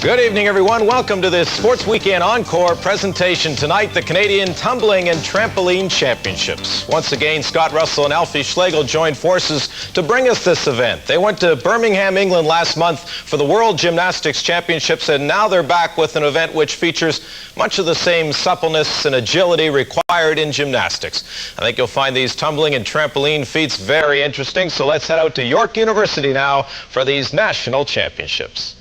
Good evening, everyone. Welcome to this Sports Weekend Encore presentation. Tonight, the Canadian Tumbling and Trampoline Championships. Once again, Scott Russell and Alfie Schlegel joined forces to bring us this event. They went to Birmingham, England last month for the World Gymnastics Championships, and now they're back with an event which features much of the same suppleness and agility required in gymnastics. I think you'll find these tumbling and trampoline feats very interesting, so let's head out to York University now for these national championships.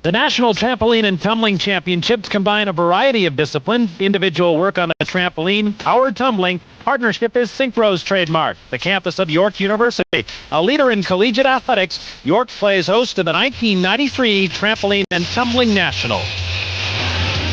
The National Trampoline and Tumbling Championships combine a variety of disciplines: individual work on a trampoline, powered tumbling. Partnership is Synchro's trademark. The campus of York University, a leader in collegiate athletics, York plays host to the 1993 Trampoline and Tumbling National.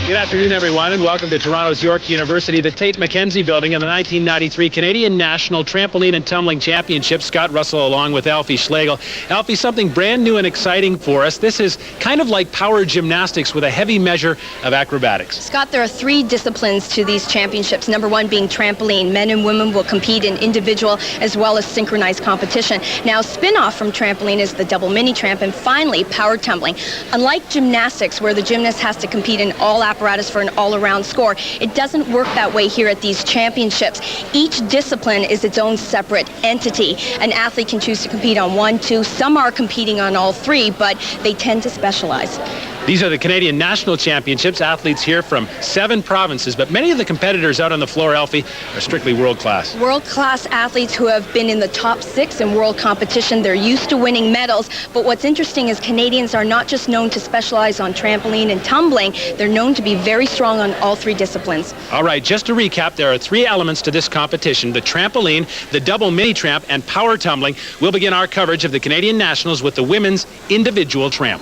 Good afternoon, everyone, and welcome to Toronto's York University, the Tate McKenzie Building, in the 1993 Canadian National Trampoline and Tumbling Championships. Scott Russell along with Alfie Schlegel. Alfie, something brand new and exciting for us. This is kind of like power gymnastics with a heavy measure of acrobatics. Scott, there are three disciplines to these championships. Number one being trampoline. Men and women will compete in individual as well as synchronized competition. Now, spin-off from trampoline is the double mini tramp, and finally, power tumbling. Unlike gymnastics, where the gymnast has to compete in all apparatus for an all-around score, it doesn't work that way here at these championships. Each discipline is its own separate entity. An athlete can choose to compete on one, two. Some are competing on all three, but they tend to specialize. These are the Canadian National Championships. Athletes here from 7 provinces, but many of the competitors out on the floor, Alfie, are strictly world-class. World-class athletes who have been in the top 6 in world competition. They're used to winning medals, but what's interesting is Canadians are not just known to specialize on trampoline and tumbling, they're known to be very strong on all 3 disciplines. All right, just to recap, there are 3 elements to this competition: the trampoline, the double mini tramp, and power tumbling. We'll begin our coverage of the Canadian Nationals with the women's individual tramp.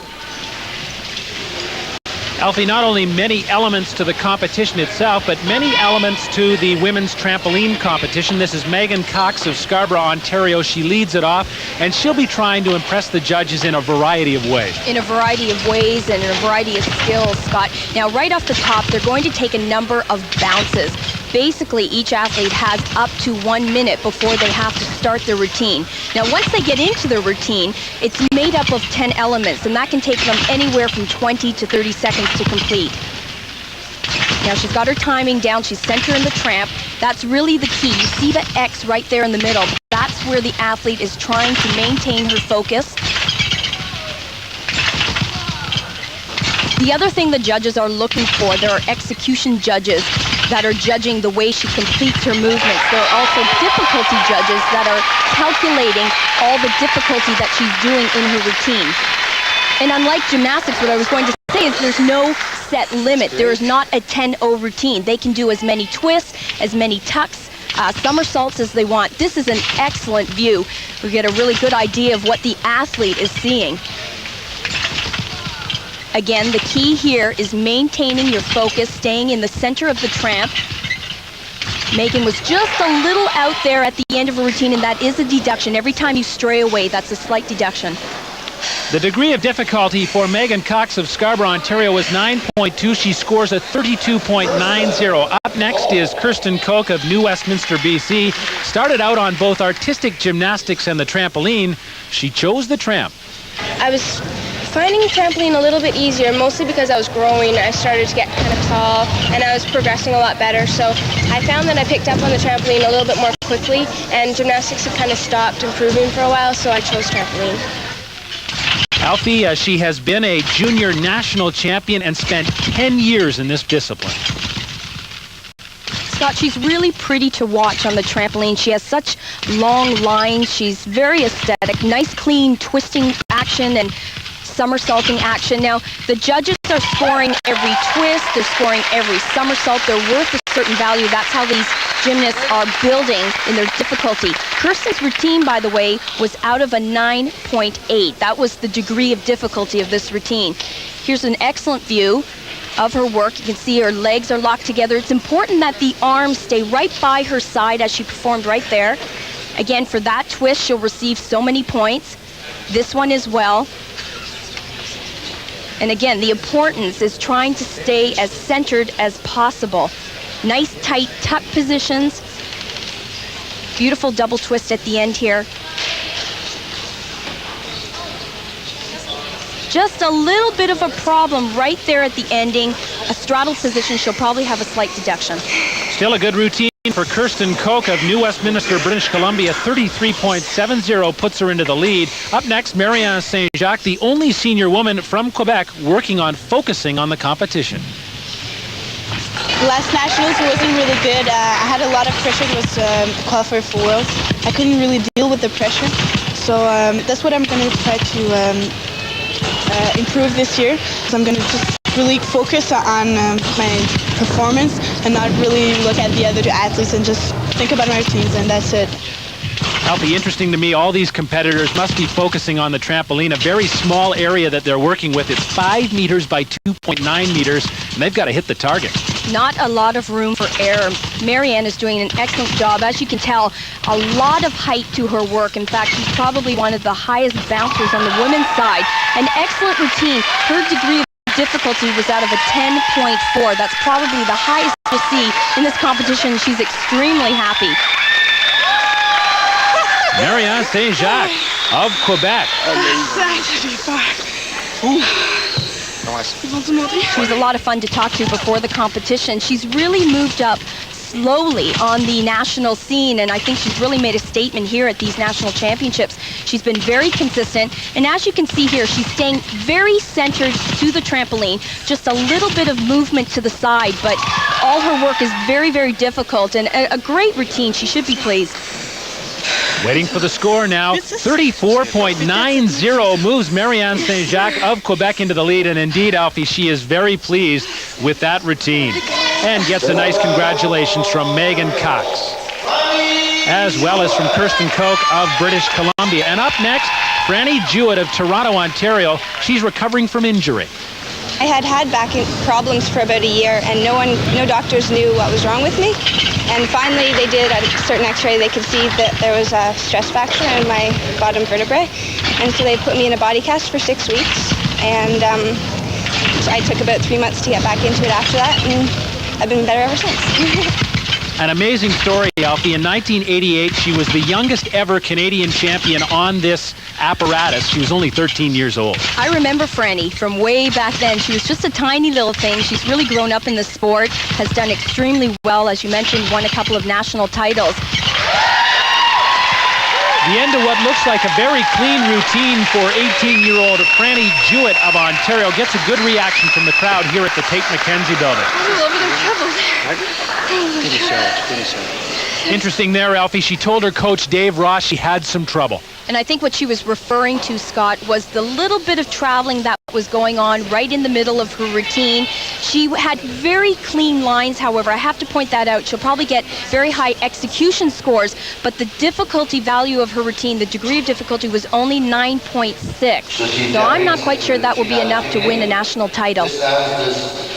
Alfie, not only many elements to the competition itself, but many elements to the women's trampoline competition. This is Megan Cox of Scarborough, Ontario. She leads it off, and she'll be trying to impress the judges in a variety of ways. In a variety of ways and in a variety of skills, Scott. Now, right off the top, they're going to take a number of bounces. Basically, each athlete has up to 1 minute before they have to start their routine. Now, once they get into their routine, it's made up of 10 elements, and that can take them anywhere from 20 to 30 seconds to complete. Now, she's got her timing down. She's center in the tramp. That's really the key. You see the X right there in the middle. That's where the athlete is trying to maintain her focus. The other thing the judges are looking for, there are execution judges that are judging the way she completes her movements. There are also difficulty judges that are calculating all the difficulty that she's doing in her routine. And unlike gymnastics, what I was going to say is there's no set limit. There is not a 10-0 routine. They can do as many twists, as many tucks, somersaults as they want. This is an excellent view. We get a really good idea of what the athlete is seeing. Again, the key here is maintaining your focus, staying in the center of the tramp. Megan was just a little out there at the end of her routine, and that is a deduction. Every time you stray away, that's a slight deduction. The degree of difficulty for Megan Cox of Scarborough, Ontario was 9.2. She scores a 32.90. Up next is Kirsten Koch of New Westminster, BC. Started out on both artistic gymnastics and the trampoline. She chose the tramp. I was finding trampoline a little bit easier, mostly because I was growing. I started to get kind of tall, and I was progressing a lot better. So I found that I picked up on the trampoline a little bit more quickly, and gymnastics had kind of stopped improving for a while, so I chose trampoline. Alfie, she has been a junior national champion and spent 10 years in this discipline. Scott, she's really pretty to watch on the trampoline. She has such long lines. She's very aesthetic, nice, clean, twisting action, and somersaulting action. Now, the judges are scoring every twist, they're scoring every somersault, they're worth a certain value. That's how these gymnasts are building in their difficulty. Kirsten's routine, by the way, was out of a 9.8. That was the degree of difficulty of this routine. Here's an excellent view of her work. You can see her legs are locked together. It's important that the arms stay right by her side as she performed right there. Again, for that twist, she'll receive so many points. This one as well. And again, the importance is trying to stay as centered as possible. Nice tight tuck positions. Beautiful double twist at the end here. Just a little bit of a problem right there at the ending. A straddle position, she'll probably have a slight deduction. Still a good routine for Kirsten Koch of New Westminster, British Columbia. 33.70 puts her into the lead. Up next, Marianne Saint-Jacques, the only senior woman from Quebec working on focusing on the competition. Last Nationals wasn't really good. I had a lot of pressure. It was qualifier for Worlds. I couldn't really deal with the pressure. So that's what I'm going to try to improve this year. So I'm going to just really focus on my performance and not really look at the other two athletes and just think about my routines, and that's it. That'll be interesting to me. All these competitors must be focusing on the trampoline, a very small area that they're working with. It's 5 meters by 2.9 meters, and they've got to hit the target. Not a lot of room for error. Marianne is doing an excellent job. As you can tell, a lot of height to her work. In fact, she's probably one of the highest bouncers on the women's side. An excellent routine. Her degree of difficulty was out of a 10.4. That's probably the highest you'll see in this competition. She's extremely happy. Marianne Saint-Jacques of Quebec. She was a lot of fun to talk to before the competition. She's really moved up slowly on the national scene, and I think she's really made a statement here at these national championships. She's been very consistent, and as you can see here, she's staying very centered to the trampoline. Just a little bit of movement to the side, but all her work is very, very difficult, and a great routine. She should be pleased. Waiting for the score now. 34.90 moves Marianne Saint-Jacques of Quebec into the lead. And indeed, Alfie, she is very pleased with that routine. And gets a nice congratulations from Megan Cox, as well as from Kirsten Koch of British Columbia. And up next, Franny Jewett of Toronto, Ontario. She's recovering from injury. I had back problems for about a year, and no doctors knew what was wrong with me. And finally, they did a certain x-ray. They could see that there was a stress fracture in my bottom vertebrae. And so they put me in a body cast for 6 weeks. And so I took about 3 months to get back into it after that, and I've been better ever since. An amazing story, Alfie. In 1988, she was the youngest ever Canadian champion on this apparatus. She was only 13 years old. I remember Franny from way back then. She was just a tiny little thing. She's really grown up in the sport, has done extremely well, as you mentioned, won a couple of national titles. The end of what looks like a very clean routine for 18-year-old Franny Jewett of Ontario. Gets a good reaction from the crowd here at the Tate McKenzie building. All over their troubles. Interesting there, Alfie. She told her coach, Dave Ross, she had some trouble. And I think what she was referring to, Scott, was the little bit of traveling that was going on right in the middle of her routine. She had very clean lines, however. I have to point that out. She'll probably get very high execution scores, but the difficulty value of her routine, the degree of difficulty, was only 9.6. So I'm not quite sure that will be enough to win a national title.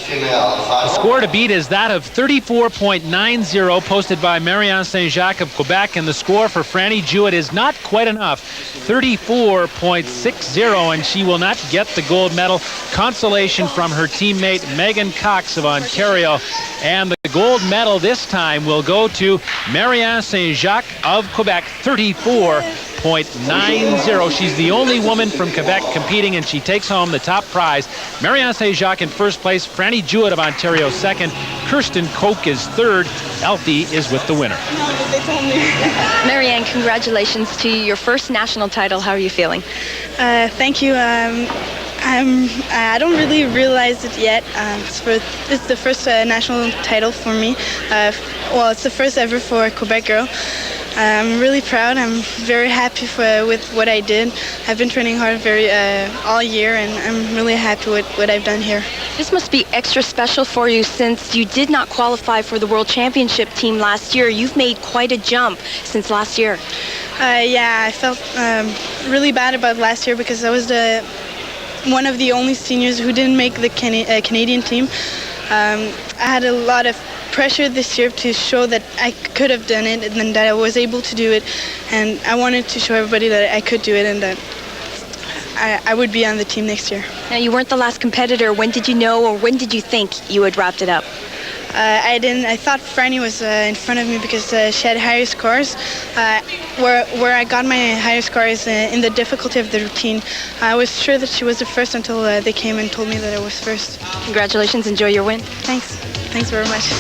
The score to beat is that of 34.90 posted by Marianne Saint-Jacques of Quebec, and the score for Franny Jewett is not quite enough, 34.60, and she will not get the gold medal. Consolation from her teammate Megan Cox of Ontario, and the gold medal this time will go to Marianne Saint-Jacques of Quebec, 34.90. She's the only woman from Quebec competing, and she takes home the top prize. Marianne Saint-Jacques in first place, Franny Jewett of Ontario second, Kirsten Koch is third. Alfie is with the winner. Marianne, congratulations to your first national title. How are you feeling? Thank you. I don't really realize it yet. It's the first national title for me. Well, it's the first ever for a Quebec girl. I'm really proud. I'm very happy with what I did. I've been training hard all year, and I'm really happy with what I've done here. This must be extra special for you since you did not qualify for the World Championship team last year. You've made quite a jump since last year. Yeah, I felt really bad about last year because I was one of the only seniors who didn't make the Canadian team. I had a lot of pressure this year to show that I could have done it and that I was able to do it, and I wanted to show everybody that I could do it and that I would be on the team next year. Now, you weren't the last competitor. When did you know, or when did you think you had wrapped it up? I didn't. I thought Franny was in front of me because she had higher scores. Where I got my higher scores in the difficulty of the routine, I was sure that she was the first until they came and told me that I was first. Congratulations. Enjoy your win. Thanks. Thanks very much.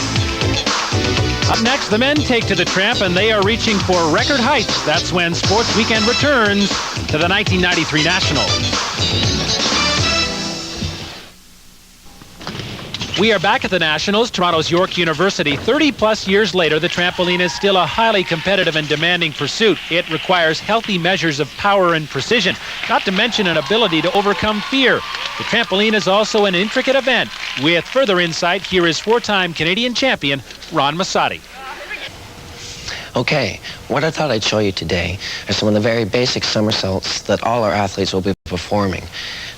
Up next, the men take to the tramp, and they are reaching for record heights. That's when Sports Weekend returns to the 1993 Nationals. We are back at the Nationals, Toronto's York University. 30-plus years later, the trampoline is still a highly competitive and demanding pursuit. It requires healthy measures of power and precision, not to mention an ability to overcome fear. The trampoline is also an intricate event. With further insight, here is four-time Canadian champion Ron Massotti. Okay, what I thought I'd show you today are some of the very basic somersaults that all our athletes will be performing.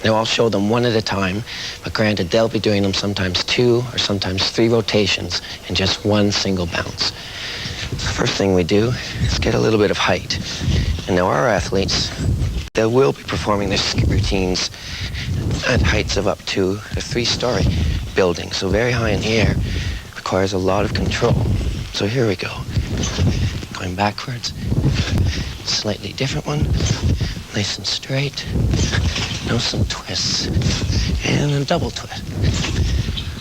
Now, I'll show them one at a time, but granted, they'll be doing them sometimes 2 or sometimes 3 rotations in just one single bounce. The first thing we do is get a little bit of height. And now our athletes, they will be performing their routines at heights of up to a 3-story building. So very high in the air requires a lot of control. So here we go. Going backwards, slightly different one, nice and straight, now some twists, and a double twist.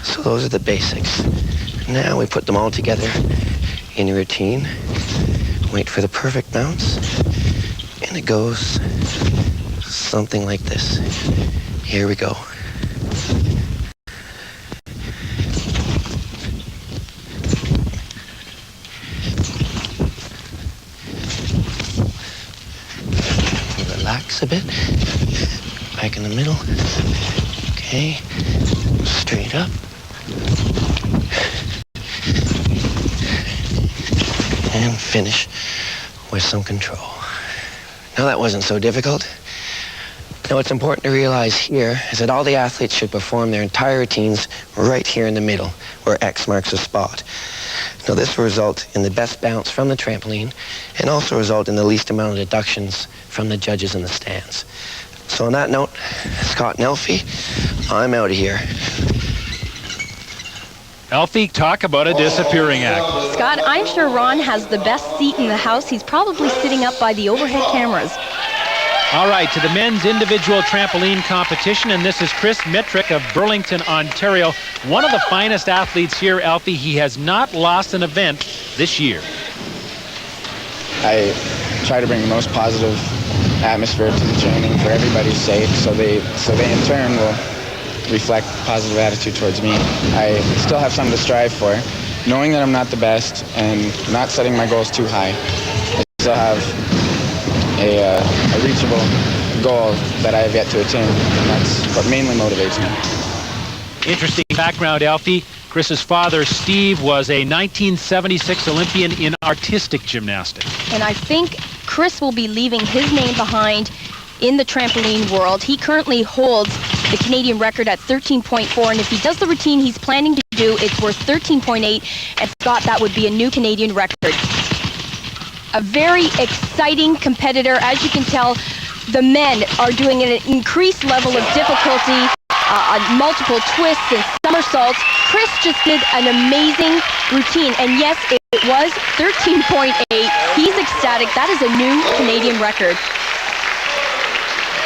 So those are the basics. Now we put them all together in a routine, wait for the perfect bounce, and it goes something like this. Here we go. Relax a bit. Back in the middle. Okay. Straight up. And finish with some control. Now that wasn't so difficult. Now what's important to realize here is that all the athletes should perform their entire routines right here in the middle, where X marks a spot. Now this will result in the best bounce from the trampoline and also result in the least amount of deductions from the judges in the stands. So on that note, Scott and Elfie, I'm out of here. Elfie, talk about a disappearing act. Scott, I'm sure Ron has the best seat in the house. He's probably sitting up by the overhead cameras. All right, to the men's individual trampoline competition, and this is Chris Mitrick of Burlington, Ontario. One of the finest athletes here, Alfie. He has not lost an event this year. I try to bring the most positive atmosphere to the training for everybody's sake, so they in turn will reflect positive attitude towards me. I still have something to strive for, knowing that I'm not the best and not setting my goals too high. I still have a reachable goal that I have yet to attain, and that's what mainly motivates me. Interesting background, Alfie. Chris's father, Steve, was a 1976 Olympian in artistic gymnastics. And I think Chris will be leaving his name behind in the trampoline world. He currently holds the Canadian record at 13.4, and if he does the routine he's planning to do, it's worth 13.8, and Scott, that would be a new Canadian record. A very exciting competitor. As you can tell, the men are doing an increased level of difficulty, multiple twists and somersaults. Chris just did an amazing routine, and yes, it was 13.8. He's ecstatic. That is a new Canadian record.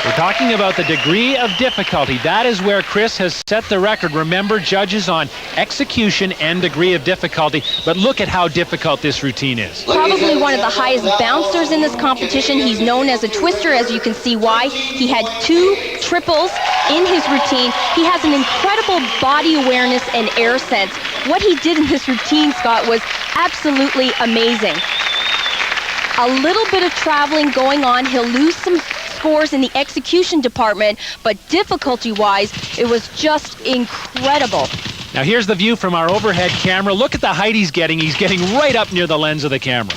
We're talking about the degree of difficulty. That is where Chris has set the record. Remember, judges on execution and degree of difficulty, but look at how difficult this routine is. Probably one of the highest bouncers in this competition. He's known as a twister, as you can see why. He had 2 triples in his routine. He has an incredible body awareness and air sense. What he did in this routine, Scott, was absolutely amazing. A little bit of traveling going on. He'll lose some scores in the execution department, but difficulty-wise, it was just incredible. Now here's the view from our overhead camera. Look at the height he's getting. He's getting right up near the lens of the camera.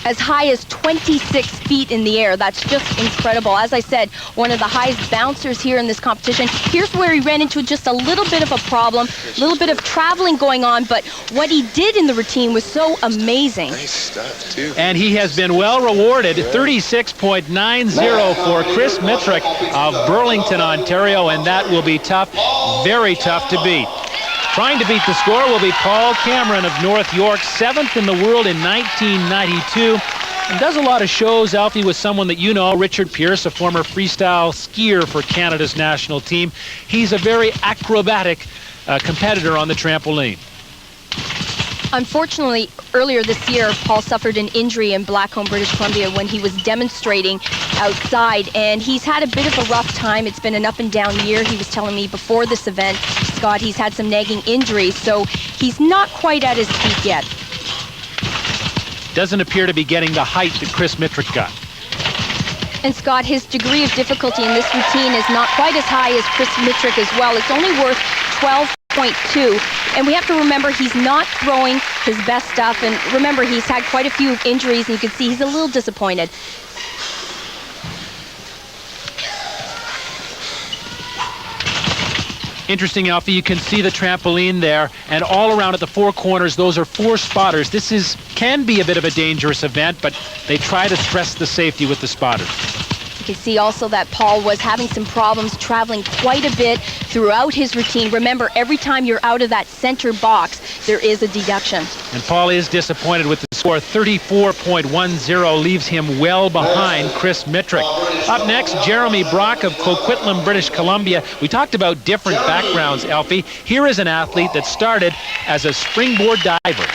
As high as 26 feet in the air. That's just incredible. As I said, one of the highest bouncers here in this competition. Here's where he ran into just a little bit of a problem, a little bit of traveling going on, but what he did in the routine was so amazing. Nice stuff, too. And he has been well rewarded. 36.90 for Chris Mitrick of Burlington, Ontario, and that will be tough, very tough to beat. Trying to beat the score will be Paul Cameron of North York, 7th in the world in 1992. And does a lot of shows, Alfie, with someone that you know, Richard Pierce, a former freestyle skier for Canada's national team. He's a very acrobatic competitor on the trampoline. Unfortunately, earlier this year, Paul suffered an injury in Blackcomb, British Columbia when he was demonstrating outside, and he's had a bit of a rough time. It's been an up and down year. He was telling me before this event, Scott, he's had some nagging injuries, so he's not quite at his peak yet. Doesn't appear to be getting the height that Chris Mitrick got. And Scott, his degree of difficulty in this routine is not quite as high as Chris Mitrick as well. It's only worth 12.2. And we have to remember he's not throwing his best stuff. And remember, he's had quite a few injuries, and you can see he's a little disappointed. Interesting, Alfie, you can see the trampoline there, and all around at the four corners, those are 4 spotters. This can be a bit of a dangerous event, but they try to stress the safety with the spotters. You can see also that Paul was having some problems traveling quite a bit throughout his routine. Remember, every time you're out of that center box, there is a deduction. And Paul is disappointed with the score. 34.10 leaves him well behind Chris Mitrick. Up next, Jeremy Brock of Coquitlam, British Columbia. We talked about different backgrounds, Alfie. Here is an athlete that started as a springboard diver.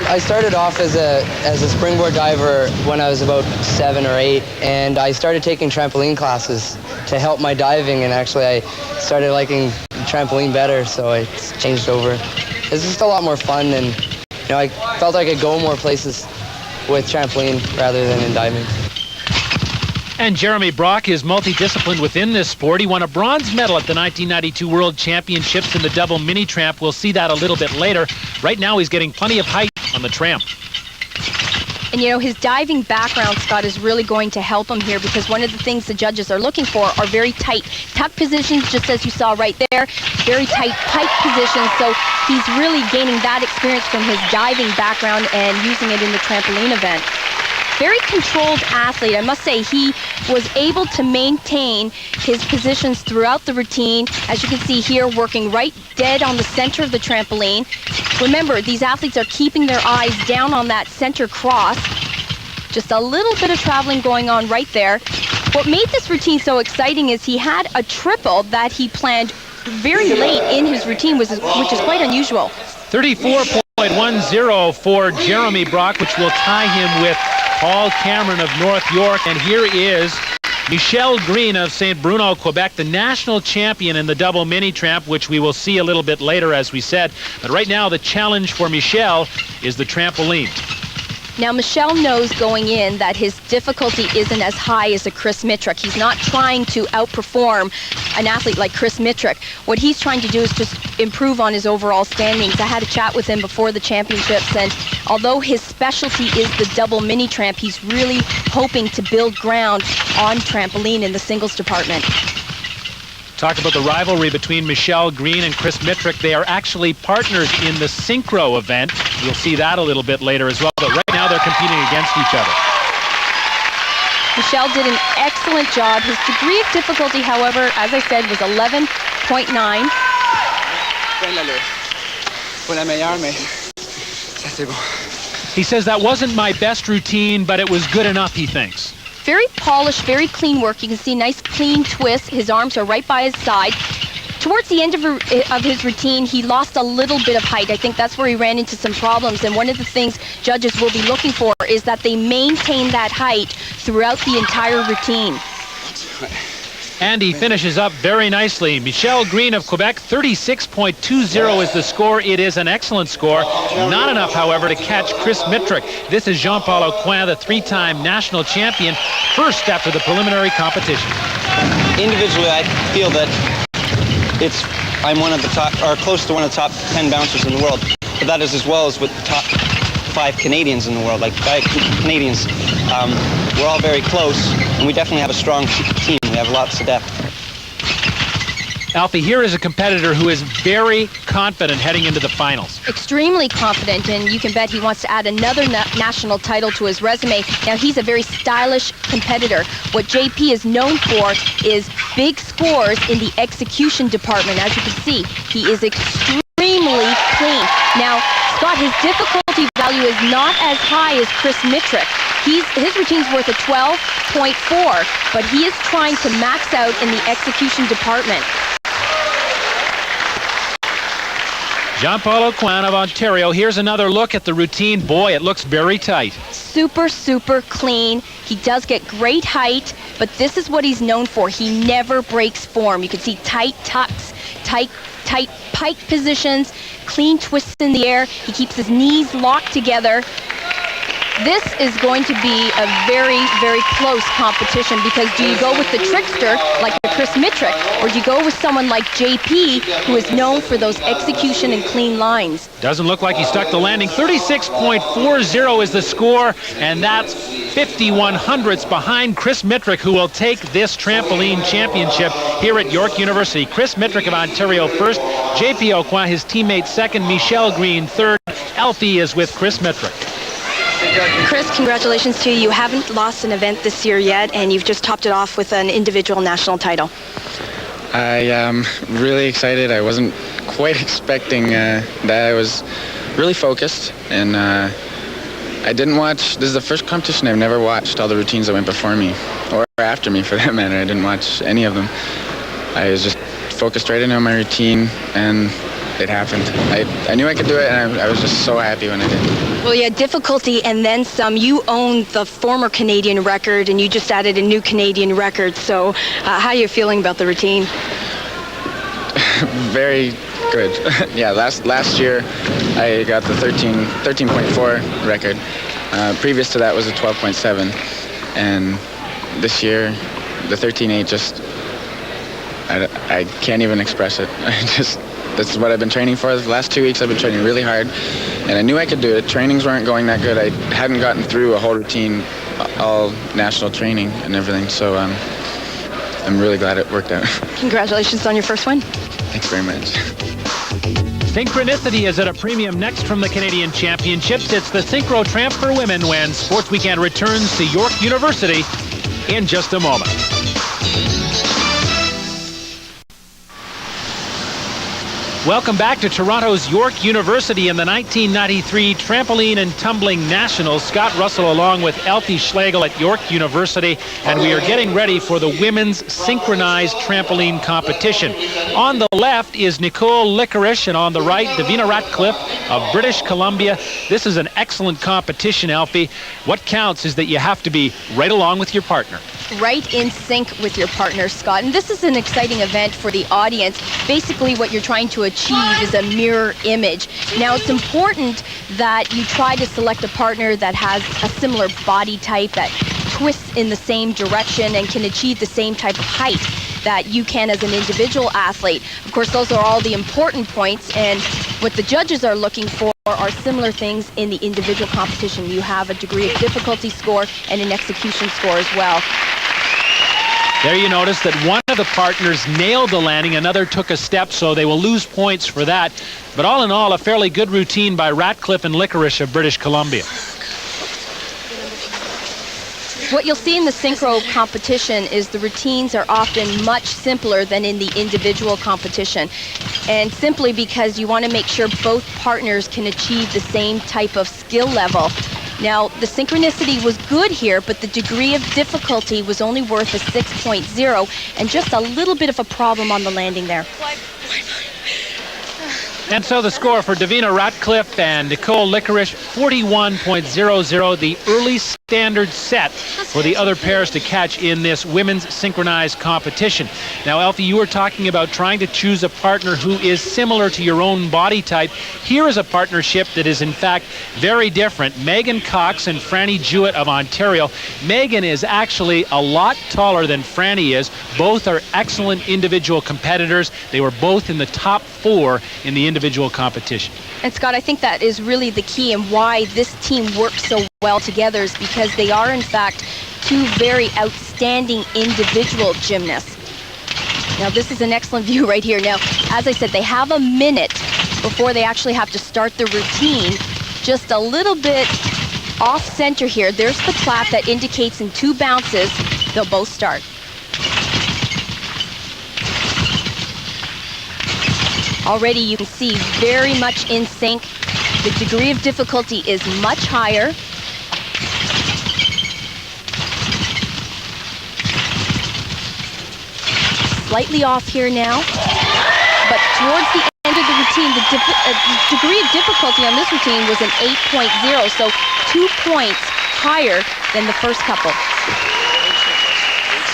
I started off as a springboard diver when I was about 7 or 8, and I started taking trampoline classes to help my diving, and actually I started liking trampoline better, so I changed over. It's just a lot more fun, and I felt I could go more places with trampoline rather than in diving. And Jeremy Brock is multidisciplined within this sport. He won a bronze medal at the 1992 World Championships in the double mini tramp. We'll see that a little bit later. Right now he's getting plenty of height on the tramp. And his diving background, Scott, is really going to help him here, because one of the things the judges are looking for are very tight tuck positions, just as you saw right there, very tight pike positions. So he's really gaining that experience from his diving background and using it in the trampoline event. Very controlled athlete. I must say he was able to maintain his positions throughout the routine. As you can see here, working right dead on the center of the trampoline. Remember, these athletes are keeping their eyes down on that center cross. Just a little bit of traveling going on right there. What made this routine so exciting is he had a triple that he planned very late in his routine, which is quite unusual. 34.10 for Jeremy Brock, which will tie him with Paul Cameron of North York. And here is Michel Green of St. Bruno, Quebec, the national champion in the double mini tramp, which we will see a little bit later, as we said. But right now, the challenge for Michel is the trampoline. Now, Michel knows going in that his difficulty isn't as high as a Chris Mitrick. He's not trying to outperform an athlete like Chris Mitrick. What he's trying to do is just improve on his overall standings. I had a chat with him before the championships, and although his specialty is the double mini tramp, he's really hoping to build ground on trampoline in the singles department. Talk about the rivalry between Michel Green and Chris Mitrick. They are actually partners in the synchro event. We'll see that a little bit later as well. But right now they're competing against each other. Michel did an excellent job. His degree of difficulty, however, as I said, was 11.9. He says that wasn't my best routine, but it was good enough, he thinks. Very polished, very clean work. You can see nice clean twist. His arms are right by his side. Towards the end of his routine, he lost a little bit of height. I think that's where he ran into some problems. And one of the things judges will be looking for is that they maintain that height throughout the entire routine. And he finishes up very nicely. Michelle Green of Quebec, 36.20 is the score. It is an excellent score. Not enough, however, to catch Chris Mitrick. This is Jean-Paul Aucoin, the three-time national champion, first after the preliminary competition. Individually, I feel that I'm one of the top, or close to one of the top 10 bouncers in the world. But that is as well as with the top 5 Canadians in the world. Like 5 Canadians, we're all very close, and we definitely have a strong team. We have lots of depth. Alfie, here is a competitor who is very confident heading into the finals. Extremely confident, and you can bet he wants to add another national title to his resume. Now, he's a very stylish competitor. What JP is known for is big scores in the execution department. As you can see, he is extremely clean. Now, Scott, his difficulty value is not as high as Chris Mitrick. His routine's worth a 12.4, but he is trying to max out in the execution department. Jean-Paul Aucoin of Ontario. Here's another look at the routine. Boy, it looks very tight. Super, super clean. He does get great height, but this is what he's known for. He never breaks form. You can see tight tucks, tight pike positions, clean twists in the air. He keeps his knees locked together. This is going to be a very, very close competition, because do you go with the trickster like a Chris Mitrick, or do you go with someone like JP, who is known for those execution and clean lines? Doesn't look like he stuck the landing. 36.40 is the score, and that's 51 hundredths behind Chris Mitrick, who will take this trampoline championship here at York University. Chris Mitrick of Ontario first, JP Aucoin, his teammate, second, Michelle Green third. Alfie is with Chris Mitrick. Chris, congratulations to you. You haven't lost an event this year yet, and you've just topped it off with an individual national title. I am really excited. I wasn't quite expecting that. I was really focused, and I didn't watch. This is the first competition I've never watched all the routines that went before me, or after me for that matter. I didn't watch any of them. I was just focused right into my routine, and it happened. I knew I could do it, and I was just so happy when I did. Well, you had difficulty and then some. You own the former Canadian record, and you just added a new Canadian record. So how are you feeling about the routine? Very good. Yeah, last year I got the 13.4 record. Previous to that was a 12.7, and this year the 13.8 just, I can't even express it. That's what I've been training for. The last 2 weeks I've been training really hard, and I knew I could do it. Trainings weren't going that good. I hadn't gotten through a whole routine, all national training and everything, so I'm really glad it worked out. Congratulations on your first win. Thanks very much. Synchronicity is at a premium next from the Canadian Championships. It's the Synchro Tramp for women when Sports Weekend returns to York University in just a moment. Welcome back to Toronto's York University in the 1993 Trampoline and Tumbling Nationals. Scott Russell along with Alfie Schlegel at York University, and we are getting ready for the women's synchronized trampoline competition. On the left is Nicole Licorice, and on the right, Davina Ratcliffe of British Columbia. This is an excellent competition, Alfie. What counts is that you have to be right along with your partner. Right in sync with your partner, Scott. And this is an exciting event for the audience. Basically, what you're trying to achieve is a mirror image. Now, it's important that you try to select a partner that has a similar body type, that twists in the same direction and can achieve the same type of height that you can as an individual athlete. Of course, those are all the important points, and what the judges are looking for are similar things in the individual competition. You have a degree of difficulty score and an execution score as well. There you notice that one of the partners nailed the landing, another took a step, so they will lose points for that. But all in all, a fairly good routine by Ratcliffe and Licorice of British Columbia. What you'll see in the synchro competition is the routines are often much simpler than in the individual competition. And simply because you want to make sure both partners can achieve the same type of skill level. Now, the synchronicity was good here, but the degree of difficulty was only worth a 6.0, and just a little bit of a problem on the landing there. And so the score for Davina Ratcliffe and Nicole Licorice, 41.00, the early standard set for the other pairs to catch in this women's synchronized competition. Now, Alfie, you were talking about trying to choose a partner who is similar to your own body type. Here is a partnership that is, in fact, very different. Megan Cox and Franny Jewett of Ontario. Megan is actually a lot taller than Franny is. Both are excellent individual competitors. They were both in the top 4 in the individual competition. And Scott, I think that is really the key and why this team works so well together, is because they are in fact two very outstanding individual gymnasts. Now this is an excellent view right here. Now, as I said, they have a minute before they actually have to start the routine. Just a little bit off center here. There's the clap that indicates in 2 bounces they'll both start. Already you can see very much in sync. The degree of difficulty is much higher. Slightly off here now, but towards the end of the routine, the degree of difficulty on this routine was an 8.0, so 2 points higher than the first couple.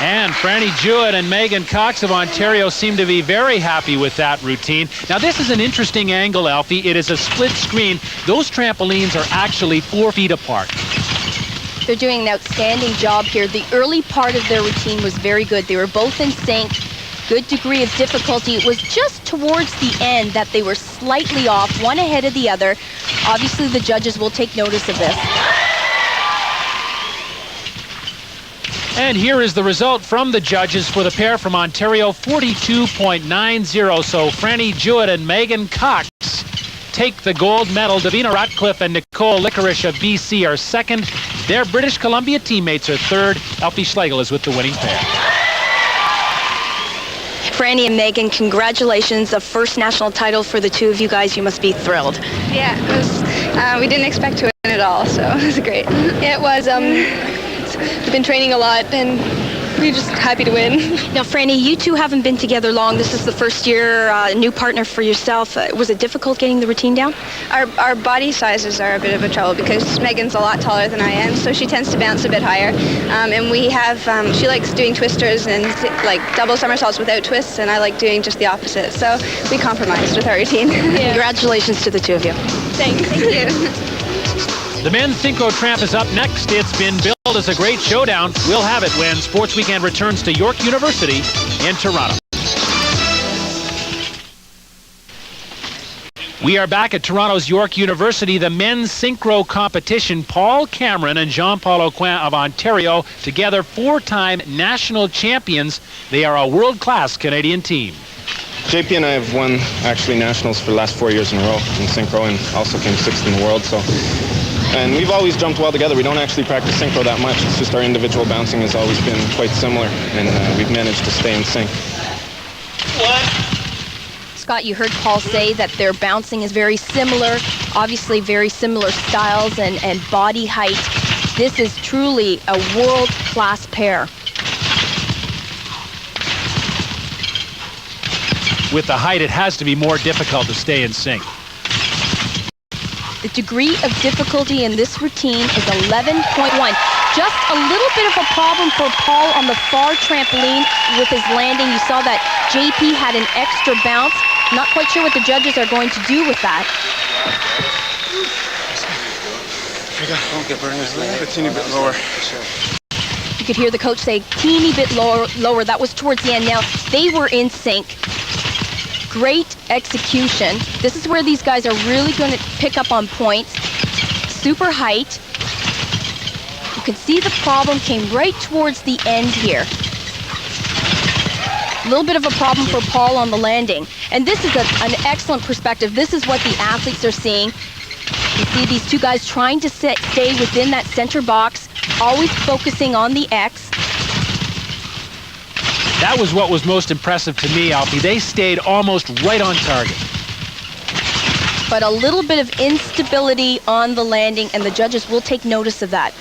And Franny Jewett and Megan Cox of Ontario seem to be very happy with that routine. Now, this is an interesting angle, Alfie. It is a split screen. Those trampolines are actually 4 feet apart. They're doing an outstanding job here. The early part of their routine was very good. They were both in sync. Good degree of difficulty. It was just towards the end that they were slightly off, one ahead of the other. Obviously, the judges will take notice of this. And here is the result from the judges for the pair from Ontario, 42.90. So Franny Jewett and Megan Cox take the gold medal. Davina Ratcliffe and Nicole Licorice of BC are second. Their British Columbia teammates are third. Alfie Schlegel is with the winning pair. Franny and Megan, congratulations. The first national title for the two of you guys. You must be thrilled. Yeah, it was, we didn't expect to win at all, so it was great. Yeah, it was. We've been training a lot, and we're just happy to win. Now, Franny, you two haven't been together long. This is the first year, new partner for yourself. Was it difficult getting the routine down? Our body sizes are a bit of a trouble because Megan's a lot taller than I am, so she tends to bounce a bit higher. And we have, she likes doing twisters and like double somersaults without twists, and I like doing just the opposite. So we compromised with our routine. Yeah. Congratulations to the two of you. Thanks. Thank you. The men's synchro tramp is up next. It's been billed as a great showdown. We'll have it when Sports Weekend returns to York University in Toronto. We are back at Toronto's York University. The men's synchro competition, Paul Cameron and Jean-Paul Aucoin of Ontario, together 4-time national champions. They are a world-class Canadian team. JP and I have won actually nationals for the last 4 years in a row in synchro, and also came 6th in the world. And we've always jumped well together. We don't actually practice synchro that much. It's just our individual bouncing has always been quite similar, and we've managed to stay in sync. Scott, you heard Paul say that their bouncing is very similar, obviously very similar styles and body height. This is truly a world-class pair. With the height, it has to be more difficult to stay in sync. The degree of difficulty in this routine is 11.1. Just a little bit of a problem for Paul on the far trampoline with his landing. You saw that JP had an extra bounce. Not quite sure what the judges are going to do with that. A teeny bit lower. You could hear the coach say, teeny bit lower. That was towards the end. Now, they were in sync. Great execution. This is where these guys are really going to pick up on points. Super height. You can see the problem came right towards the end here. A little bit of a problem for Paul on the landing. And this is an excellent perspective. This is what the athletes are seeing. You see these two guys trying to stay within that center box, always focusing on the X. That was what was most impressive to me, Alfie. They stayed almost right on target. But a little bit of instability on the landing, and the judges will take notice of that.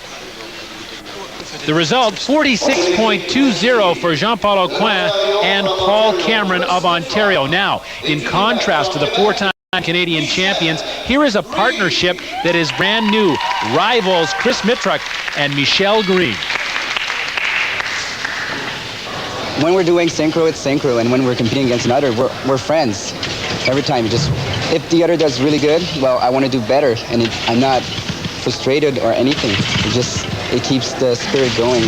The result, 46.20 for Jean-Paul Aucoin and Paul Cameron of Ontario. Now, in contrast to the 4-time Canadian champions. Here is a partnership that is brand new. Rivals Chris Mitruk and Michelle Green. When we're doing synchro, it's synchro, and when we're competing against another, we're friends. Every time, if the other does really good, well, I want to do better, and I'm not frustrated or anything. It keeps the spirit going.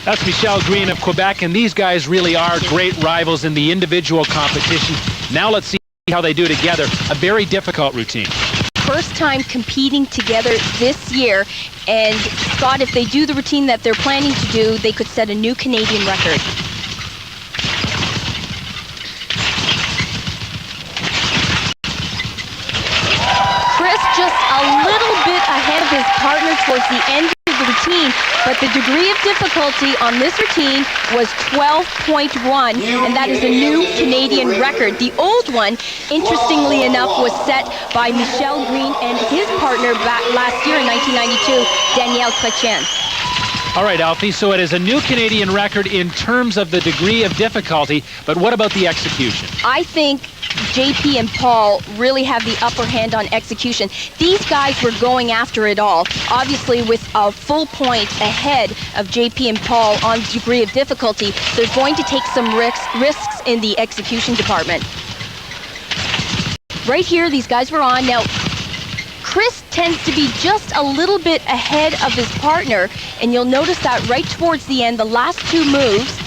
That's Michelle Green of Quebec, and these guys really are great rivals in the individual competition. Now let's see how they do together. A very difficult routine. First time competing together this year, and Scott, if they do the routine that they're planning to do, they could set a new Canadian record. Chris just a little bit ahead of his partner towards the end of the routine, but the degree of difficulty on this routine was 12.1, and that is a new Canadian record. The old one, interestingly enough, was set by Michelle Green and his partner back last year in 1992, Danielle Chrétien. All right, Alfie, so it is a new Canadian record in terms of the degree of difficulty, but what about the execution? I think JP and Paul really have the upper hand on execution. These guys were going after it all, obviously with a full point ahead of JP and Paul on degree of difficulty. They're going to take some risks in the execution department. Right here, these guys were on. Now, Chris tends to be just a little bit ahead of his partner, and you'll notice that right towards the end, the last two moves,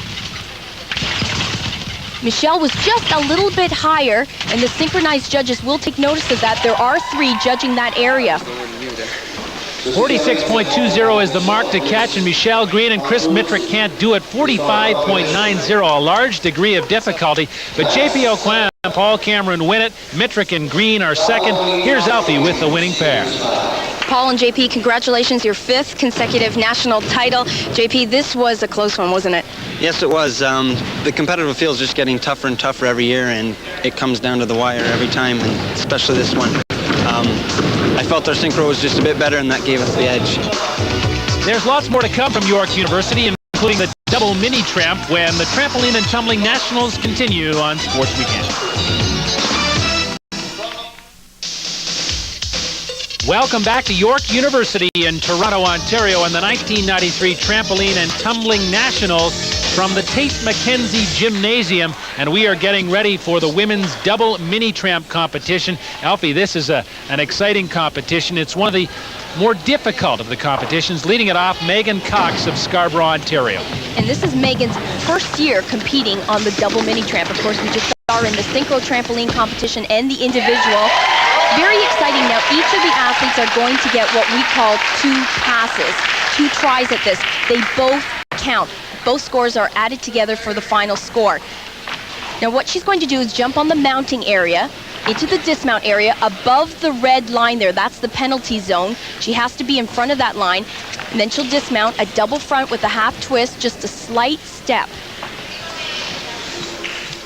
Michelle was just a little bit higher, and the synchronized judges will take notice of that. There are three judging that area. 46.20 is the mark to catch, and Michelle Green and Chris Mitruk can't do it. 45.90, a large degree of difficulty, but JP Aucoin and Paul Cameron win it. Mitruk and Green are second. Here's Alfie with the winning pair. Paul and JP, congratulations, your 5th consecutive national title. JP, this was a close one, wasn't it? Yes, it was. The competitive field is just getting tougher and tougher every year, and it comes down to the wire every time, and especially this one. I felt our synchro was just a bit better, and that gave us the edge. There's lots more to come from York University, including the double mini tramp when the trampoline and tumbling nationals continue on Sports Weekend. Welcome back to York University in Toronto, Ontario, and the 1993 Trampoline and Tumbling Nationals from the Tate McKenzie Gymnasium, and we are getting ready for the women's double mini tramp competition. Alfie, this is an exciting competition. It's one of the more difficult of the competitions. Leading it off, Megan Cox of Scarborough, Ontario. And this is Megan's first year competing on the double mini tramp. Of course, we just are in the synchro trampoline competition and the individual. Very exciting. Now, each of the athletes are going to get what we call 2 passes, 2 tries at this. They both count. Both scores are added together for the final score. Now, what she's going to do is jump on the mounting area, into the dismount area, above the red line there. That's the penalty zone. She has to be in front of that line, and then she'll dismount a double front with a half twist, just a slight step.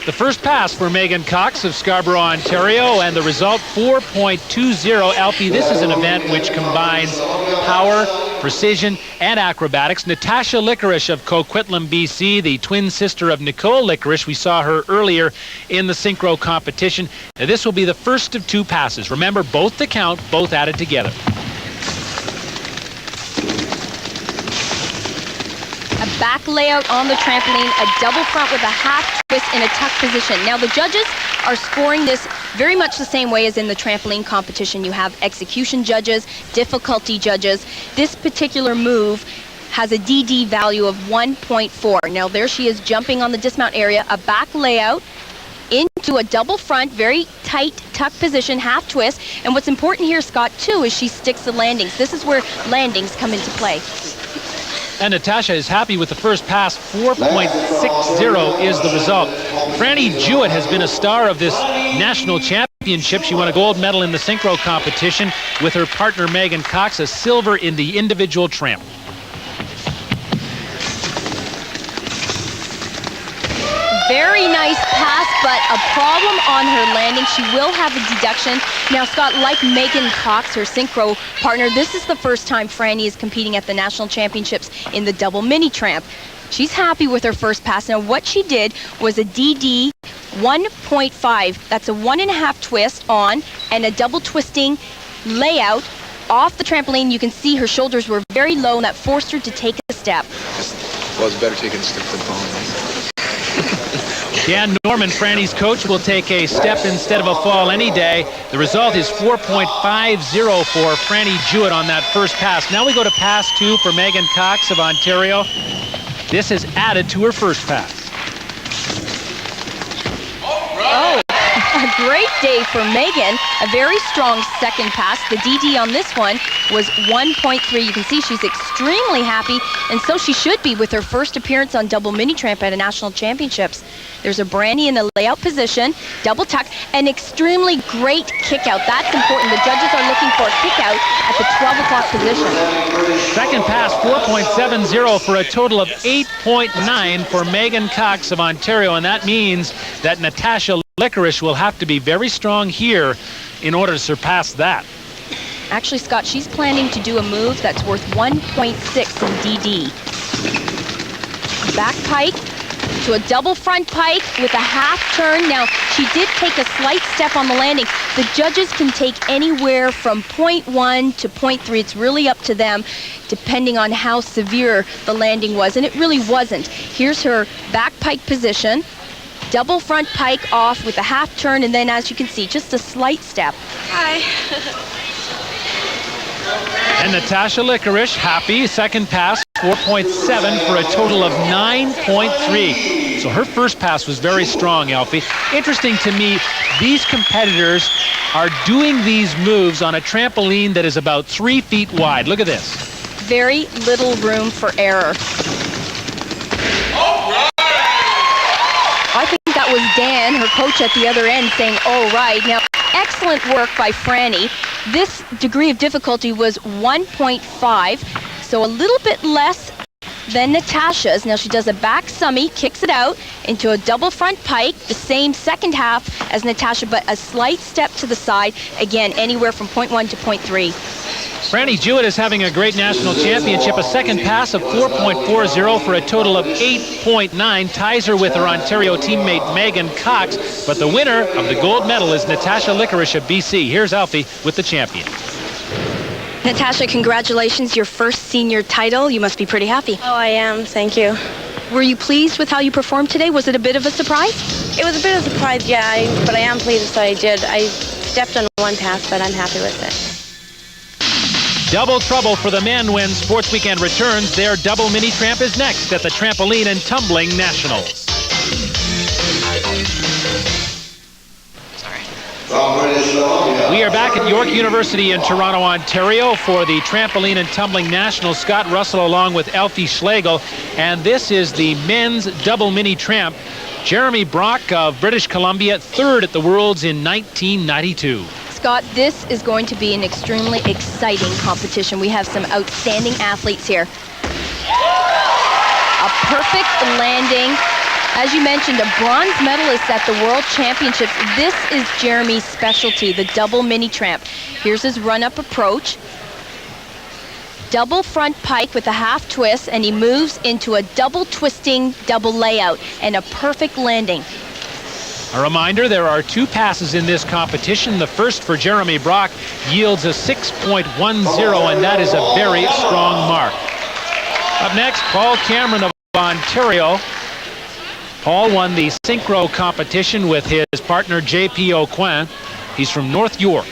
The first pass for Megan Cox of Scarborough, Ontario, and the result 4.20. Alfie, this is an event which combines power, precision, and acrobatics. Natasha Licorice of Coquitlam, BC, the twin sister of Nicole Licorice. We saw her earlier in the synchro competition. Now, this will be the first of 2 passes. Remember, both to count, both added together. A back layout on the trampoline, a double front with a half twist in a tuck position. Now, the judges are scoring this very much the same way as in the trampoline competition. You have execution judges, difficulty judges. This particular move has a DD value of 1.4. Now, there she is jumping on the dismount area, a back layout into a double front, very tight tuck position, half twist. And what's important here, Scott, too, is she sticks the landings. This is where landings come into play. And Natasha is happy with the first pass. 4.60 is the result. Franny Jewett has been a star of this national championship. She won a gold medal in the synchro competition with her partner Megan Cox, a silver in the individual tramp. Very nice pass, but a problem on her landing. She will have a deduction. Now, Scott, like Megan Cox, her synchro partner, this is the first time Franny is competing at the national championships in the double mini tramp. She's happy with her first pass. Now, what she did was a DD 1.5. That's a 1.5 twist on and a double twisting layout off the trampoline. You can see her shoulders were very low, and that forced her to take a step. Well, it's better taking a step than falling. Dan Norman, Franny's coach, will take a step instead of a fall any day. The result is 4.50 for Franny Jewett on that first pass. Now we go to pass 2 for Megan Cox of Ontario. This is added to her first pass. Oh, a great day for Megan. A very strong second pass. The DD on this one was 1.3. You can see she's extremely happy, and so she should be with her first appearance on double mini tramp at a national championships. There's a Brandy in the layout position, double tuck, an extremely great kick out. That's important. The judges are looking for a kick out at the 12 o'clock position. Second pass, 4.70 for a total of 8.9 for Megan Cox of Ontario, and that means that Natasha Licorice will have to be very strong here in order to surpass that. Actually, Scott, she's planning to do a move that's worth 1.6 in DD. Back pike to a double front pike with a half turn. Now, she did take a slight step on the landing. The judges can take anywhere from 0.1 to 0.3. It's really up to them, depending on how severe the landing was, and it really wasn't. Here's her back pike position. Double front pike off with a half turn, and then, as you can see, just a slight step. Hi. And Natasha Licorice, happy. Second pass, 4.7 for a total of 9.3. So her first pass was very strong, Alfie. Interesting to me, these competitors are doing these moves on a trampoline that is about 3 feet wide. Look at this. Very little room for error. I think that was Dan, her coach at the other end, saying, "Oh, right." Now, excellent work by Franny. This degree of difficulty was 1.5, so a little bit less than Natasha's. Now she does a back summy, kicks it out into a double front pike, the same second half as Natasha, but a slight step to the side. Again, anywhere from 0.1 to 0.3. Franny Jewett is having a great national championship. A second pass of 4.40 for a total of 8.9. Ties her with her Ontario teammate Megan Cox. But the winner of the gold medal is Natasha Licorice of BC. Here's Alfie with the champion. Natasha, congratulations, your first senior title. You must be pretty happy. Oh, I am. Thank you. Were you pleased with how you performed today? Was it a bit of a surprise? It was a bit of a surprise, yeah, but I am pleased with what I did. I stepped on one pass, but I'm happy with it. Double trouble for the men when Sports Weekend returns. Their double mini tramp is next at the Trampoline and Tumbling Nationals. We are back at York University in Toronto, Ontario for the Trampoline and Tumbling Nationals. Scott Russell along with Alfie Schlegel, and this is the men's double mini tramp. Jeremy Brock of British Columbia, third at the Worlds in 1992. Scott, this is going to be an extremely exciting competition. We have some outstanding athletes here. A perfect landing. As you mentioned, a bronze medalist at the World Championships. This is Jeremy's specialty, the double mini tramp. Here's his run-up approach. Double front pike with a half twist, and he moves into a double twisting double layout and a perfect landing. A reminder, there are 2 passes in this competition. The first for Jeremy Brock yields a 6.10, and that is a very strong mark. Up next, Paul Cameron of Ontario. Paul won the synchro competition with his partner J.P. Aucoin. He's from North York.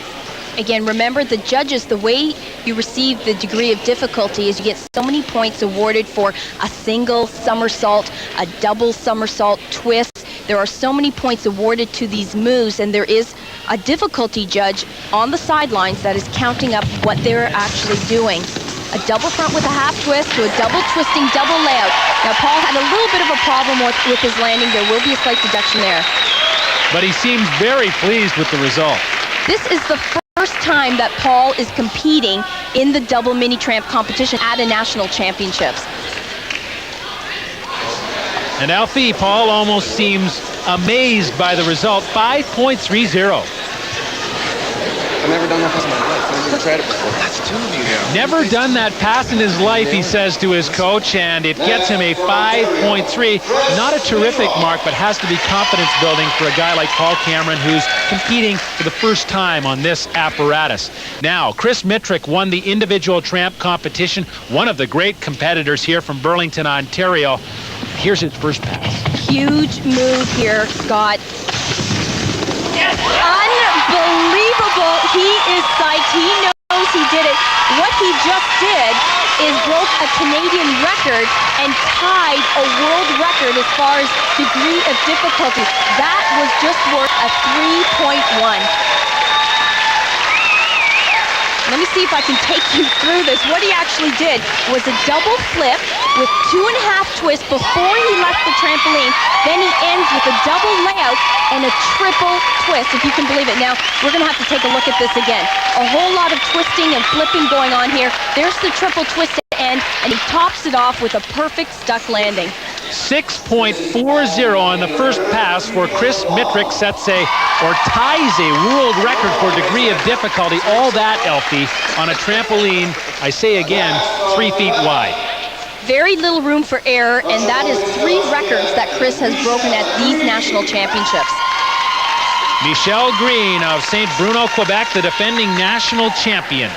Again, remember the judges, the way you receive the degree of difficulty is you get so many points awarded for a single somersault, a double somersault twist. There are so many points awarded to these moves, and there is a difficulty judge on the sidelines that is counting up what they're actually doing. A double front with a half twist to a double twisting double layout. Now, Paul had a little bit of a problem with his landing. There will be a slight deduction there. But he seems very pleased with the result. This is the first time that Paul is competing in the double mini tramp competition at a national championships. And Alfie, Paul almost seems amazed by the result, 5.30. I've never done that pass in my life. I've never tried it before. That's two of you. Never done that pass in his life, he says to his coach, and it gets him a 5.3. Not a terrific mark, but has to be confidence building for a guy like Paul Cameron, who's competing for the first time on this apparatus. Now, Chris Mitrick won the individual tramp competition, one of the great competitors here from Burlington, Ontario. Here's his first pass. Huge move here, Scott. Unbelievable. He is psyched. He knows he did it. What he just did is broke a Canadian record and tied a world record as far as degree of difficulty. That was just worth a 3.1. Let me see if I can take you through this. What he actually did was a double flip with 2.5 twists before he left the trampoline. Then he ends with a double layout and a triple twist, if you can believe it. Now, we're going to have to take a look at this again. A whole lot of twisting and flipping going on here. There's the triple twist at the end, and he tops it off with a perfect stuck landing. 6.40 on the first pass for Chris Mitrick, sets or ties a world record for degree of difficulty. All that, Elfie, on a trampoline, I say again, 3 feet wide. Very little room for error, and that is 3 records that Chris has broken at these national championships. Michelle Green of St. Bruno, Quebec, the defending national champion.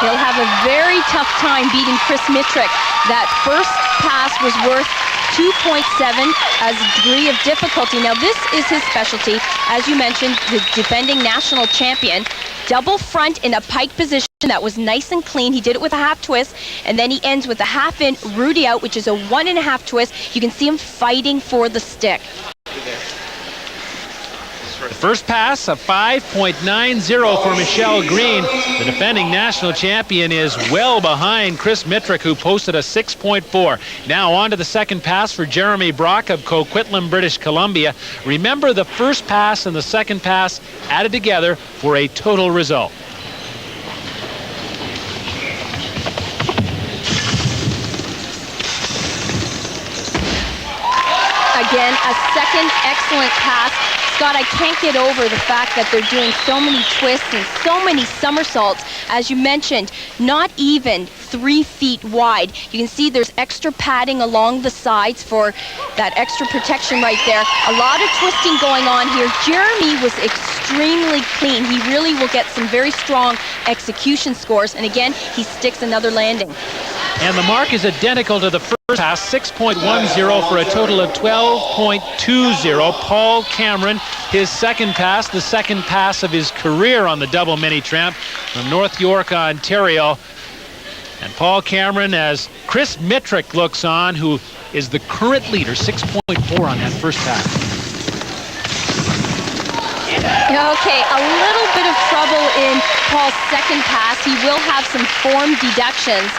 He'll have a very tough time beating Chris Mitrick. That first pass was worth 2.7 as a degree of difficulty. Now, this is his specialty. As you mentioned, the defending national champion. Double front in a pike position that was nice and clean. He did it with a half twist, and then he ends with a half-in Rudy out, which is a 1.5 twist. You can see him fighting for the stick. The first pass, a 5.90 for Michelle Green. The defending national champion is well behind Chris Mitrick, who posted a 6.4. Now on to the second pass for Jeremy Brock of Coquitlam, British Columbia. Remember, the first pass and the second pass added together for a total result. Again, a second excellent pass. Scott, I can't get over the fact that they're doing so many twists and so many somersaults. As you mentioned, not even 3 feet wide. You can see there's extra padding along the sides for that extra protection right there. A lot of twisting going on here. Jeremy was extremely clean. He really will get some very strong execution scores. And again, he sticks another landing. And the mark is identical to the first pass, 6.10 for a total of 12.20. Paul Cameron, his second pass, the second pass of his career on the double mini tramp from North York, Ontario. And Paul Cameron, as Chris Mitrick looks on, who is the current leader, 6.4 on that first pass. Okay, a little bit of trouble in Paul's second pass. He will have some form deductions.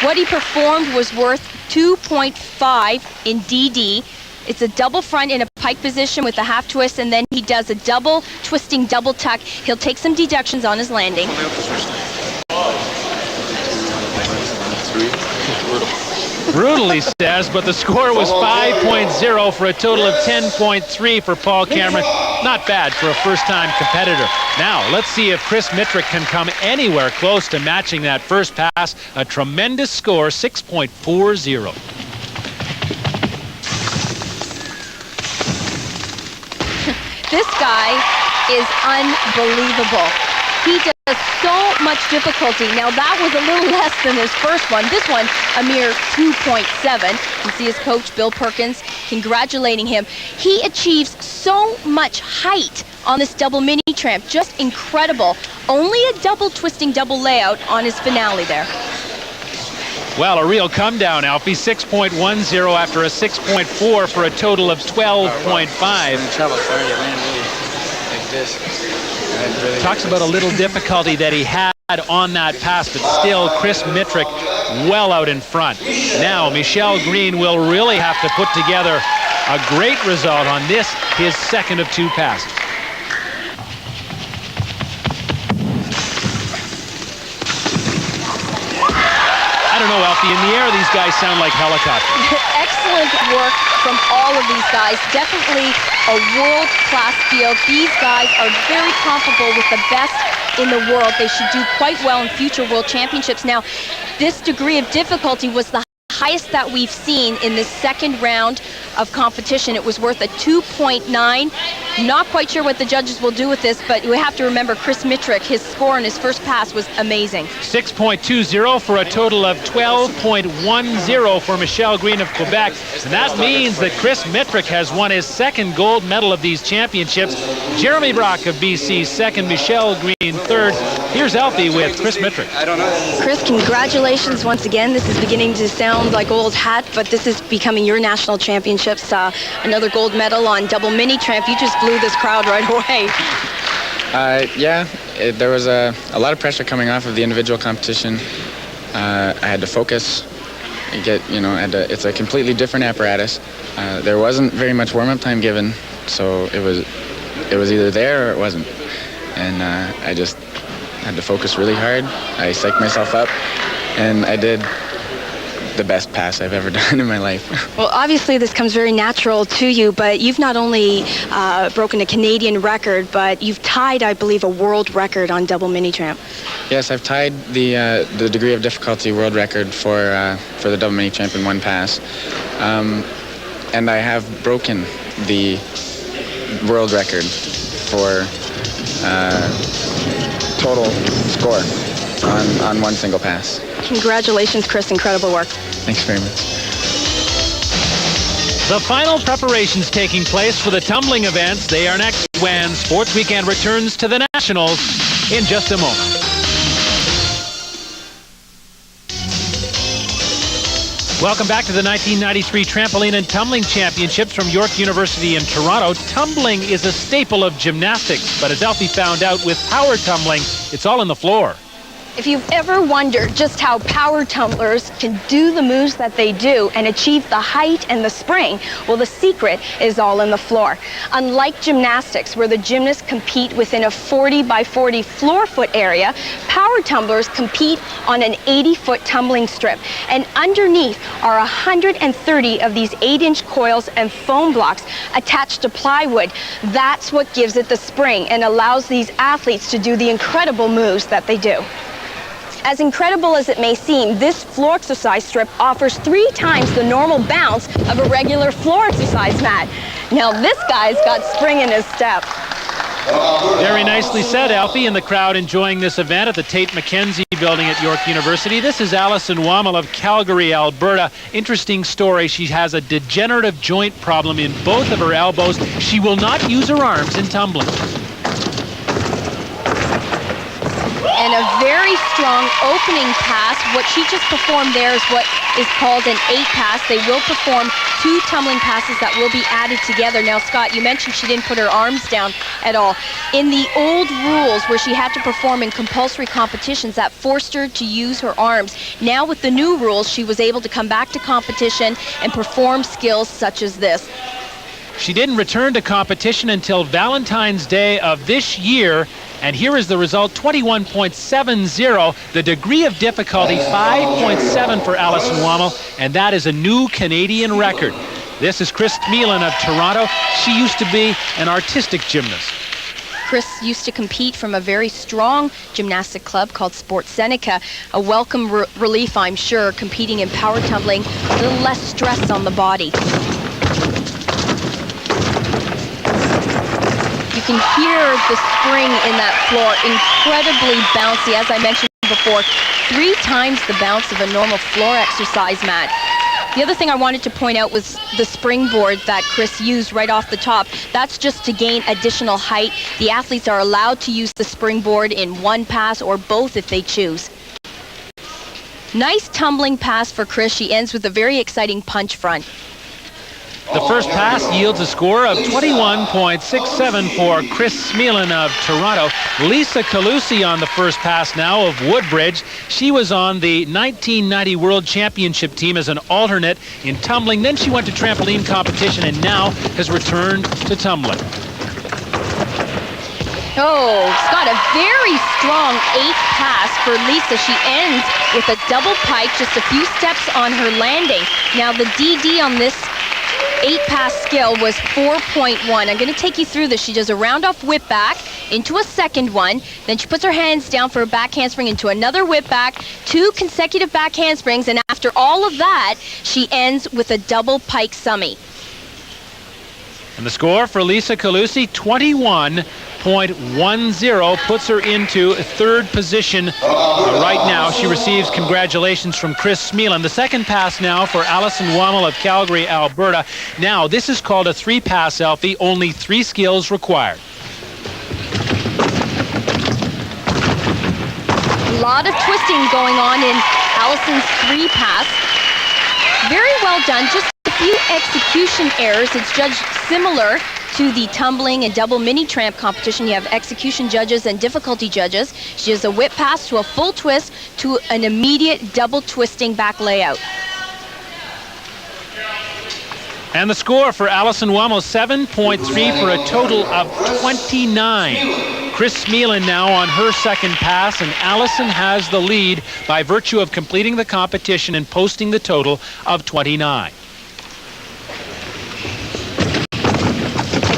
What he performed was worth 2.5 in DD. It's a double front in a pike position with a half twist, and then he does a double twisting, double tuck. He'll take some deductions on his landing. Brutal, he says, but the score was 5.0 for a total of 10.3 for Paul Cameron. Not bad for a first-time competitor. Now, let's see if Chris Mitrick can come anywhere close to matching that first pass. A tremendous score, 6.40. This guy is unbelievable. He does so much difficulty. Now, that was a little less than his first one. This one, a mere 2.7. You see his coach, Bill Perkins, congratulating him. He achieves so much height on this double mini tramp. Just incredible. Only a double twisting, double layout on his finale there. Well, a real come down, Alfie. 6.10 after a 6.4 for a total of 12.5. Talks about a little difficulty that he had on that pass, but still Chris Mitrick well out in front. Now Michelle Green will really have to put together a great result on this, his second of 2 passes. I don't know know, Alfie, in the air, these guys sound like helicopters. Excellent work from all of these guys. Definitely a world-class field. These guys are very comparable with the best in the world. They should do quite well in future world championships. Now, this degree of difficulty was the highest that we've seen in this second round of competition. It was worth a 2.9. Not quite sure what the judges will do with this, but we have to remember Chris Mitrick, his score in his first pass was amazing. 6.20 for a total of 12.10 for Michelle Green of Quebec. And that means that Chris Mitrick has won his second gold medal of these championships. Jeremy Brock of BC second, Michelle Green third. Here's Alfie with Chris Mitrick. Chris, congratulations once again. This is beginning to sound like old hat, but this is becoming your national championships. Another gold medal on double mini tramp. You just blew this crowd right away. There was a lot of pressure coming off of the individual competition. I had to focus. It's a completely different apparatus. There wasn't very much warm-up time given, so it was either there or it wasn't. And I just had to focus really hard. I psyched myself up, and I did the best pass I've ever done in my life. Well, obviously this comes very natural to you, but you've not only broken a Canadian record, but you've tied, I believe, a world record on double mini tramp. Yes, I've tied the degree of difficulty world record for the double mini tramp in one pass, and I have broken the world record for total score on one single pass. Congratulations, Chris. Incredible work. Thanks very much. The final preparations taking place for the tumbling events. They are next when Sports Weekend returns to the Nationals in just a moment. Welcome back to the 1993 Trampoline and Tumbling Championships from York University in Toronto. Tumbling is a staple of gymnastics, but as Alfie found out with power tumbling, it's all in the floor. If you've ever wondered just how power tumblers can do the moves that they do and achieve the height and the spring, well, the secret is all in the floor. Unlike gymnastics, where the gymnasts compete within a 40 by 40 floor foot area, power tumblers compete on an 80-foot tumbling strip. And underneath are 130 of these 8-inch coils and foam blocks attached to plywood. That's what gives it the spring and allows these athletes to do the incredible moves that they do. As incredible as it may seem, this floor exercise strip offers 3 times the normal bounce of a regular floor exercise mat. Now this guy's got spring in his step. Very nicely said, Alfie, and the crowd enjoying this event at the Tate McKenzie building at York University. This is Alison Wammel of Calgary, Alberta. Interesting story. She has a degenerative joint problem in both of her elbows. She will not use her arms in tumbling. And a very strong opening pass. What she just performed there is what is called an 8 pass. They will perform 2 tumbling passes that will be added together. Now, Scott, you mentioned she didn't put her arms down at all. In the old rules where she had to perform in compulsory competitions, that forced her to use her arms. Now with the new rules, she was able to come back to competition and perform skills such as this. She didn't return to competition until Valentine's Day of this year, and here is the result, 21.70. The degree of difficulty, 5.7 for Alison Wammel, and that is a new Canadian record. This is Chris Meelan of Toronto. She used to be an artistic gymnast. Chris used to compete from a very strong gymnastic club called Sports Seneca. A welcome relief, I'm sure, competing in power tumbling, a little less stress on the body. You can hear the spring in that floor, incredibly bouncy. As I mentioned before, 3 times the bounce of a normal floor exercise mat. The other thing I wanted to point out was the springboard that Chris used right off the top. That's just to gain additional height. The athletes are allowed to use the springboard in one pass or both if they choose. Nice tumbling pass for Chris. She ends with a very exciting punch front. The first pass yields a score of 21.67 for Chris Meelan of Toronto. Lisa Calusi on the first pass now of Woodbridge. She was on the 1990 World Championship team as an alternate in tumbling. Then she went to trampoline competition and now has returned to tumbling. Oh, Scott, a very strong 8 pass for Lisa. She ends with a double pike, just a few steps on her landing. Now, the DD on this 8 pass skill was 4.1. I'm going to take you through this. She does a round off whip back into a second one. Then she puts her hands down for a back handspring into another whip back, 2 consecutive back handsprings, and after all of that, she ends with a double pike summy. And the score for Lisa Calusi, 21.10, puts her into 3rd position right now. She receives congratulations from Chris Smeelan. The second pass now for Allison Wammel of Calgary, Alberta. Now, this is called a 3-pass, Alfie, only 3 skills required. A lot of twisting going on in Allison's 3-pass. Very well done. Just a few execution errors. It's judged similar to the tumbling and double mini tramp competition. You have execution judges and difficulty judges. She does a whip pass to a full twist to an immediate double twisting back layout. And the score for Allison Wammel, 7.3 for a total of 29. Chris Smeelan now on her second pass, and Allison has the lead by virtue of completing the competition and posting the total of 29.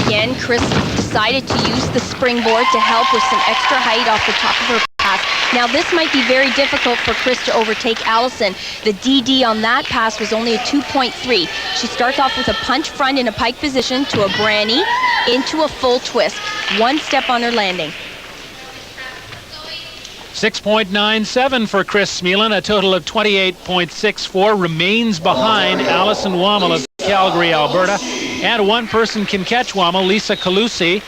Again, Chris decided to use the springboard to help with some extra height off the top of her pass. Now, this might be very difficult for Chris to overtake Allison. The DD on that pass was only a 2.3. She starts off with a punch front in a pike position to a Branny into a full twist. 1 step on her landing. 6.97 for Chris Smeelan, a total of 28.64, remains behind Allison Wammel of Calgary, Alberta. And one person can catch Wammel, Lisa Calusi.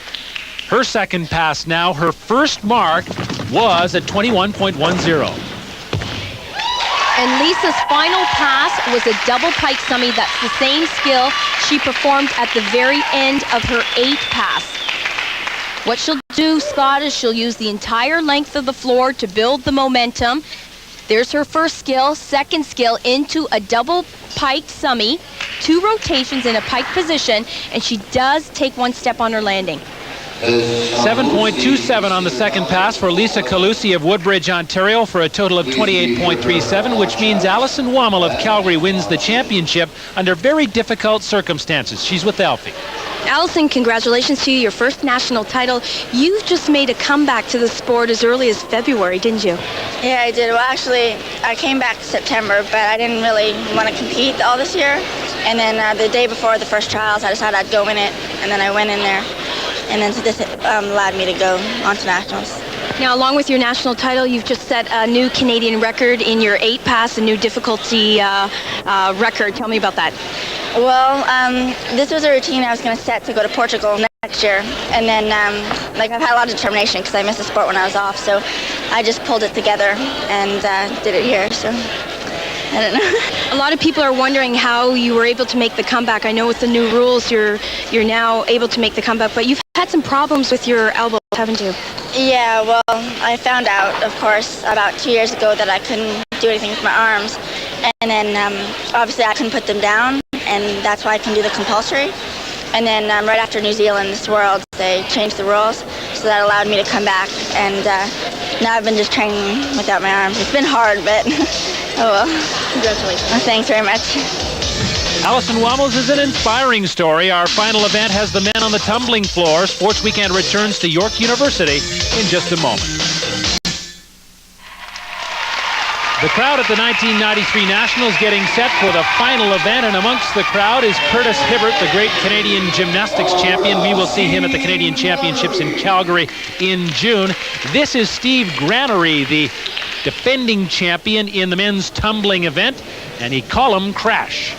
Her second pass now, her first mark was at 21.10. And Lisa's final pass was a double pike summy. That's the same skill she performed at the very end of her 8 pass. What she'll do, Scott, is she'll use the entire length of the floor to build the momentum. There's her first skill. Second skill into a double pike summy, 2 rotations in a pike position, and she does take 1 step on her landing. 7.27 on the second pass for Lisa Calusi of Woodbridge, Ontario, for a total of 28.37, which means Allison Wammel of Calgary wins the championship under very difficult circumstances. She's with Alfie. Allison, congratulations to you, your first national title. You've just made a comeback to the sport as early as February, didn't you? Yeah, I did. Well, actually, I came back in September, but I didn't really want to compete all this year. And then the day before the first trials, I decided I'd go in it, and then I went in there. And then this allowed me to go on to nationals. Now, along with your national title, you've just set a new Canadian record in your 8 pass, a new difficulty record. Tell me about that. Well, this was a routine I was going to set to go to Portugal next year. And then, I've had a lot of determination because I missed the sport when I was off. So I just pulled it together and did it here. So I don't know. A lot of people are wondering how you were able to make the comeback. I know with the new rules, you're now able to make the comeback, but you've had some problems with your elbows, haven't you? Yeah, well, I found out, of course, about 2 years ago that I couldn't do anything with my arms. And then, obviously, I couldn't put them down, and that's why I can do the compulsory. And then right after New Zealand, this World, they changed the rules, so that allowed me to come back. And now I've been just training without my arms. It's been hard, but oh well. Congratulations. Thanks very much. Allison Wammel's is an inspiring story. Our final event has the men on the tumbling floor. Sports Weekend returns to York University in just a moment. The crowd at the 1993 Nationals getting set for the final event, and amongst the crowd is Curtis Hibbert, the great Canadian gymnastics champion. We will see him at the Canadian Championships in Calgary in June. This is Steve Granary, the defending champion in the men's tumbling event, and he call him Crash.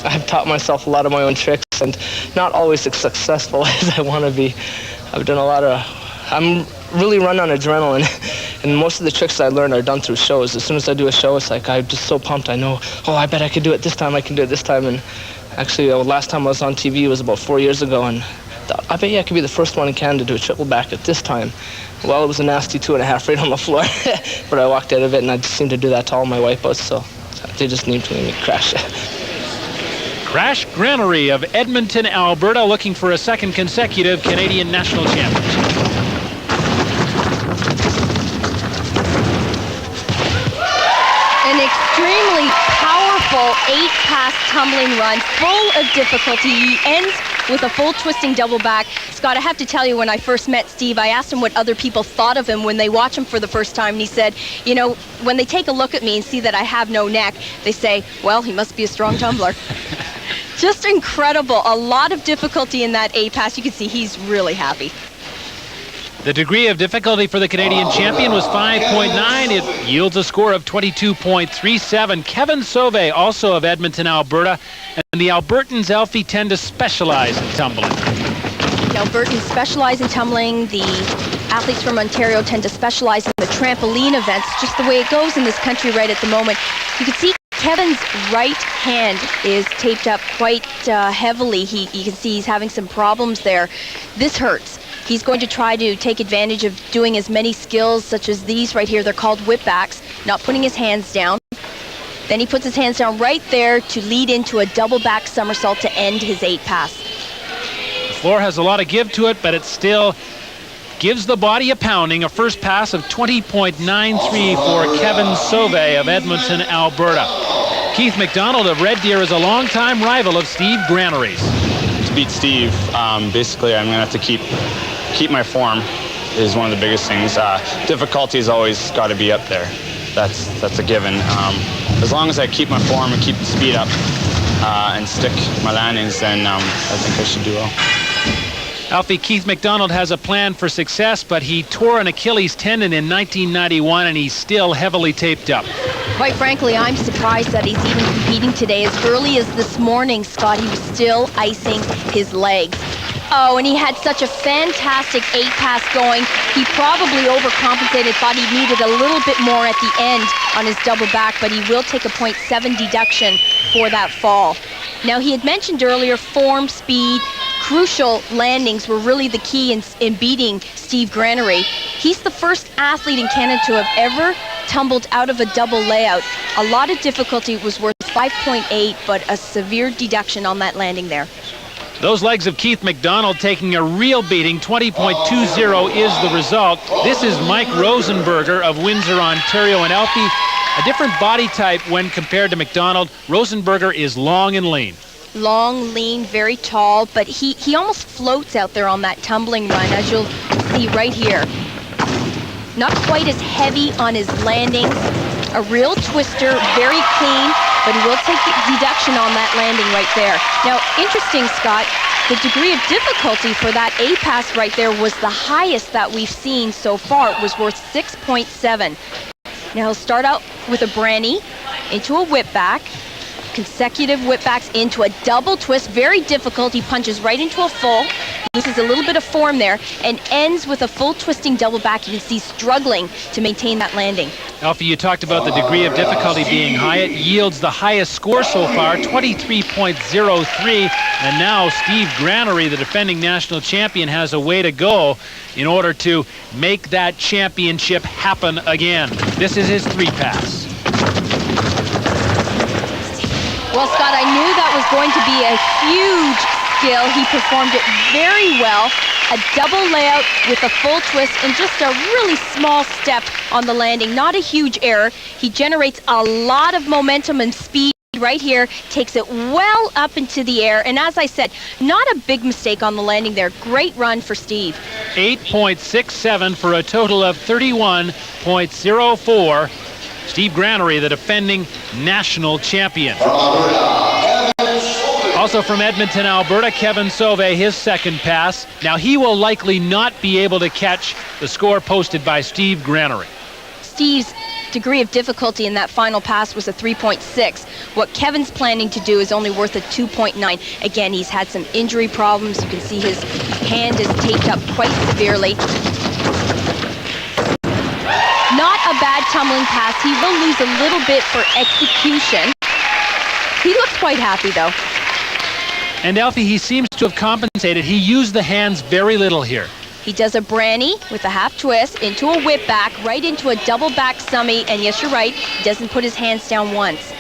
I've taught myself a lot of my own tricks, and not always as successful as I want to be. I've done a lot of... I'm really run on adrenaline, and most of the tricks I learned are done through shows. As soon as I do a show, it's like I'm just so pumped. I know, I bet I could do it this time, I can do it this time. And actually, last time I was on TV was about 4 years ago, and I bet I could be the first one in Canada to do a triple back at this time. Well, it was a nasty 2.5 right on the floor, but I walked out of it, and I just seemed to do that to all my wipeouts, so they just named me Crash. Crash Granary of Edmonton, Alberta, looking for a second consecutive Canadian national championship. An extremely powerful 8-pass tumbling run, full of difficulty. He ends with a full twisting double back. Scott, I have to tell you, when I first met Steve, I asked him what other people thought of him when they watch him for the first time, and he said, you know, when they take a look at me and see that I have no neck, they say, well, he must be a strong tumbler. Just incredible. A lot of difficulty in that 8-pass. You can see he's really happy. The degree of difficulty for the Canadian champion was 5.9. It yields a score of 22.37. Kevin Sauvé, also of Edmonton, Alberta, and the Albertans, Elfie, tend to specialize in tumbling. The Albertans specialize in tumbling. The athletes from Ontario tend to specialize in the trampoline events, just the way it goes in this country right at the moment. You can see Kevin's right hand is taped up quite heavily. You can see he's having some problems there. This hurts. He's going to try to take advantage of doing as many skills such as these right here. They're called whipbacks, not putting his hands down. Then he puts his hands down right there to lead into a double back somersault to end his 8-pass. The floor has a lot of give to it, but it still gives the body a pounding. A first pass of 20.93 for Kevin Sauvé of Edmonton, Alberta. Keith McDonald of Red Deer is a longtime rival of Steve Granery's. To beat Steve, basically I'm going to have to keep my form is one of the biggest things. Difficulty has always got to be up there. That's a given. As long as I keep my form and keep the speed up and stick my landings, then I think I should do well. Alfie, Keith McDonald has a plan for success, but he tore an Achilles tendon in 1991 and he's still heavily taped up. Quite frankly, I'm surprised that he's even competing today. As early as this morning, Scott, he was still icing his legs. Oh, and he had such a fantastic 8-pass going. He probably overcompensated, thought he needed a little bit more at the end on his double back, but he will take a 0.7 deduction for that fall. Now, he had mentioned earlier form, speed, crucial landings were really the key in beating Steve Granery. He's the first athlete in Canada to have ever tumbled out of a double layout. A lot of difficulty, was worth 5.8, but a severe deduction on that landing there. Those legs of Keith McDonald taking a real beating. 20.20 is the result. This is Mike Rosenberger of Windsor, Ontario, and Alfie, a different body type when compared to McDonald. Rosenberger is long and lean. Long, lean, very tall, but he almost floats out there on that tumbling run, as you'll see right here. Not quite as heavy on his landings. A real twister, very clean, but he will take the deduction on that landing right there. Now, interesting, Scott, the degree of difficulty for that 8-pass right there was the highest that we've seen so far. It was worth 6.7. Now, he'll start out with a branny into a whip back, consecutive whipbacks into a double twist, very difficult. He punches right into a full, loses a little bit of form there, and ends with a full twisting double back. You can see struggling to maintain that landing. Alfie, you talked about the degree of difficulty being high. It yields the highest score so far, 23.03, and now Steve Granery, the defending national champion, has a way to go in order to make that championship happen again. This is his 3-pass. Well, Scott, I knew that was going to be a huge skill. He performed it very well. A double layout with a full twist and just a really small step on the landing. Not a huge error. He generates a lot of momentum and speed right here, takes it well up into the air, and as I said, not a big mistake on the landing there. Great run for Steve. 8.67 for a total of 31.04. Steve Granery, the defending national champion. Also from Edmonton, Alberta, Kevin Sauvé, his second pass. Now, he will likely not be able to catch the score posted by Steve Granery. Steve's degree of difficulty in that final pass was a 3.6. What Kevin's planning to do is only worth a 2.9. Again, he's had some injury problems. You can see his hand is taped up quite severely. Not a bad tumbling pass. He will lose a little bit for execution. He looks quite happy, though. And Alfie, he seems to have compensated. He used the hands very little here. He does a branny with a half twist into a whip back, right into a double back summy, and yes, you're right, he doesn't put his hands down once.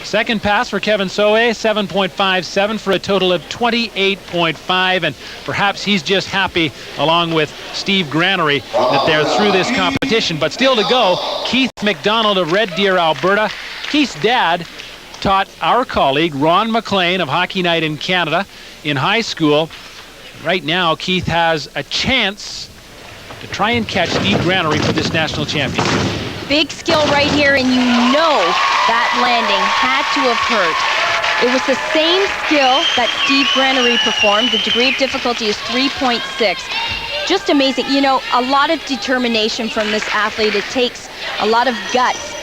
Second pass for Kevin Soe, 7.57 for a total of 28.5. And perhaps he's just happy, along with Steve Granary, that they're through this competition. But still to go, Keith McDonald of Red Deer, Alberta. Keith's dad taught our colleague, Ron McLean of Hockey Night in Canada, in high school. Right now, Keith has a chance to try and catch Steve Granary for this national championship. Big skill right here, and you know that landing had to have hurt. It was the same skill that Steve Granary performed. The degree of difficulty is 3.6. Just amazing. You know, a lot of determination from this athlete. It takes a lot of guts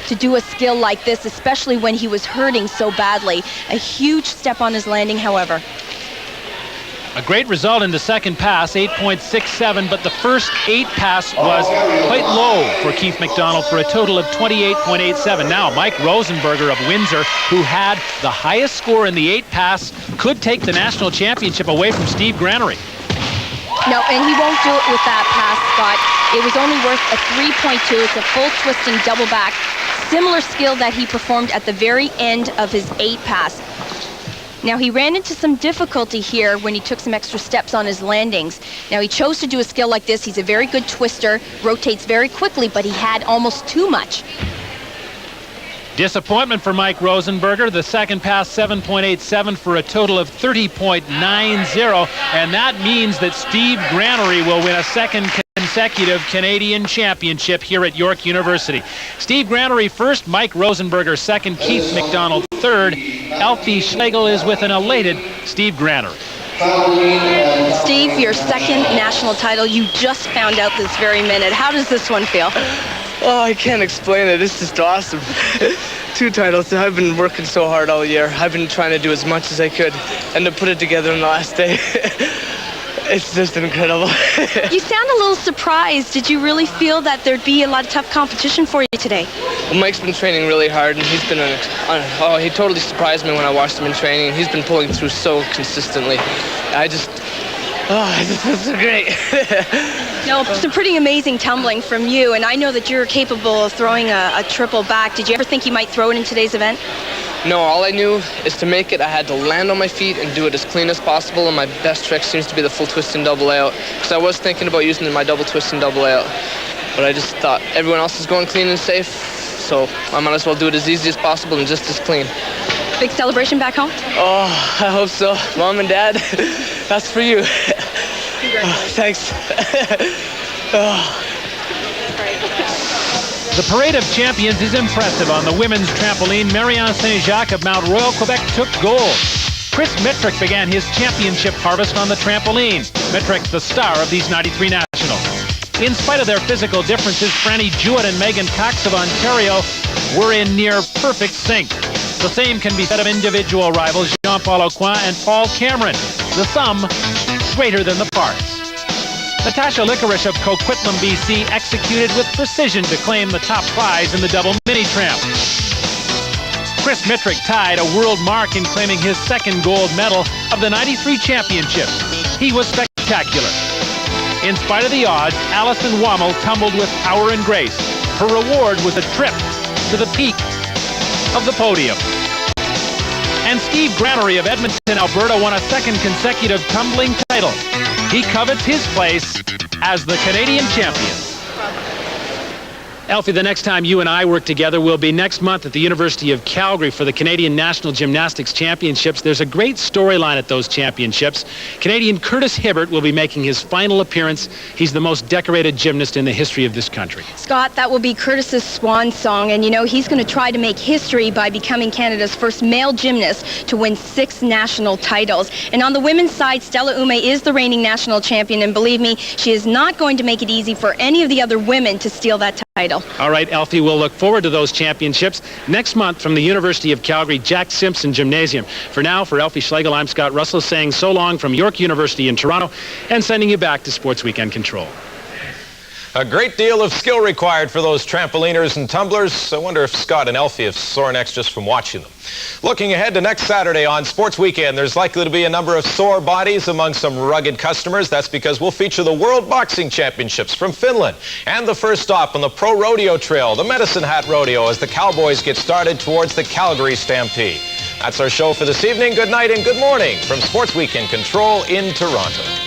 to do a skill like this, especially when he was hurting so badly. A huge step on his landing, however. A great result in the second pass, 8.67, but the first 8 pass was quite low for Keith McDonald for a total of 28.87. Now, Mike Rosenberger of Windsor, who had the highest score in the 8 pass, could take the national championship away from Steve Granary. No, and he won't do it with that pass, Scott. It was only worth a 3.2. It's a full twisting double back. Similar skill that he performed at the very end of his 8 pass. Now, he ran into some difficulty here when he took some extra steps on his landings. Now, he chose to do a skill like this. He's a very good twister, rotates very quickly, but he had almost too much. Disappointment for Mike Rosenberger. The second pass, 7.87 for a total of 30.90. And that means that Steve Granary will win a second consecutive Canadian championship here at York University. Steve Granary first, Mike Rosenberger second, Keith McDonald third. Alfie Schlegel is with an elated Steve Granary. Steve, your second national title. You just found out this very minute. How does this one feel? Oh, I can't explain it. It's just awesome. 2 titles. I've been working so hard all year. I've been trying to do as much as I could and to put it together on the last day. It's just incredible. You sound a little surprised. Did you really feel that there'd be a lot of tough competition for you today? Well, Mike's been training really hard, and he's been he totally surprised me when I watched him in training, and he's been pulling through so consistently. This is so great. No, some pretty amazing tumbling from you, and I know that you're capable of throwing a triple back. Did you ever think you might throw it in today's event? No, all I knew is to make it, I had to land on my feet and do it as clean as possible, and my best trick seems to be the full twist and double out, because I was thinking about using my double twist and double out, but I just thought everyone else is going clean and safe, so I might as well do it as easy as possible and just as clean. Big celebration back home? Oh, I hope so. Mom and Dad, that's for you. Thanks. The Parade of Champions is impressive on the women's trampoline. Marianne Saint-Jacques of Mount Royal, Quebec took gold. Chris Mittrick began his championship harvest on the trampoline. Mittrick, the star of these 93 nationals. In spite of their physical differences, Franny Jewett and Megan Cox of Ontario were in near perfect sync. The same can be said of individual rivals Jean-Paul Aucoin and Paul Cameron. The sum greater than the parts. Natasha Licorice of Coquitlam, BC, executed with precision to claim the top prize in the double mini tramp. Chris Mittrick tied a world mark in claiming his second gold medal of the 93 championship. He was spectacular. In spite of the odds, Alison Wammel tumbled with power and grace. Her reward was a trip to the peak of the podium. And Steve Granary of Edmonton, Alberta, won a second consecutive tumbling title. He covets his place as the Canadian champion. Alfie, the next time you and I work together will be next month at the University of Calgary for the Canadian National Gymnastics Championships. There's a great storyline at those championships. Canadian Curtis Hibbert will be making his final appearance. He's the most decorated gymnast in the history of this country. Scott, that will be Curtis's swan song, and you know he's going to try to make history by becoming Canada's first male gymnast to win 6 national titles. And on the women's side, Stella Ume is the reigning national champion, and believe me, she is not going to make it easy for any of the other women to steal that title. All right, Alfie, we'll look forward to those championships next month from the University of Calgary Jack Simpson Gymnasium. For now, for Alfie Schlegel, I'm Scott Russell saying so long from York University in Toronto and sending you back to Sports Weekend Control. A great deal of skill required for those trampoliners and tumblers. I wonder if Scott and Elfie have sore necks just from watching them. Looking ahead to next Saturday on Sports Weekend, there's likely to be a number of sore bodies among some rugged customers. That's because we'll feature the World Boxing Championships from Finland. And the first stop on the Pro Rodeo Trail, the Medicine Hat Rodeo, as the Cowboys get started towards the Calgary Stampede. That's our show for this evening. Good night and good morning from Sports Weekend Control in Toronto.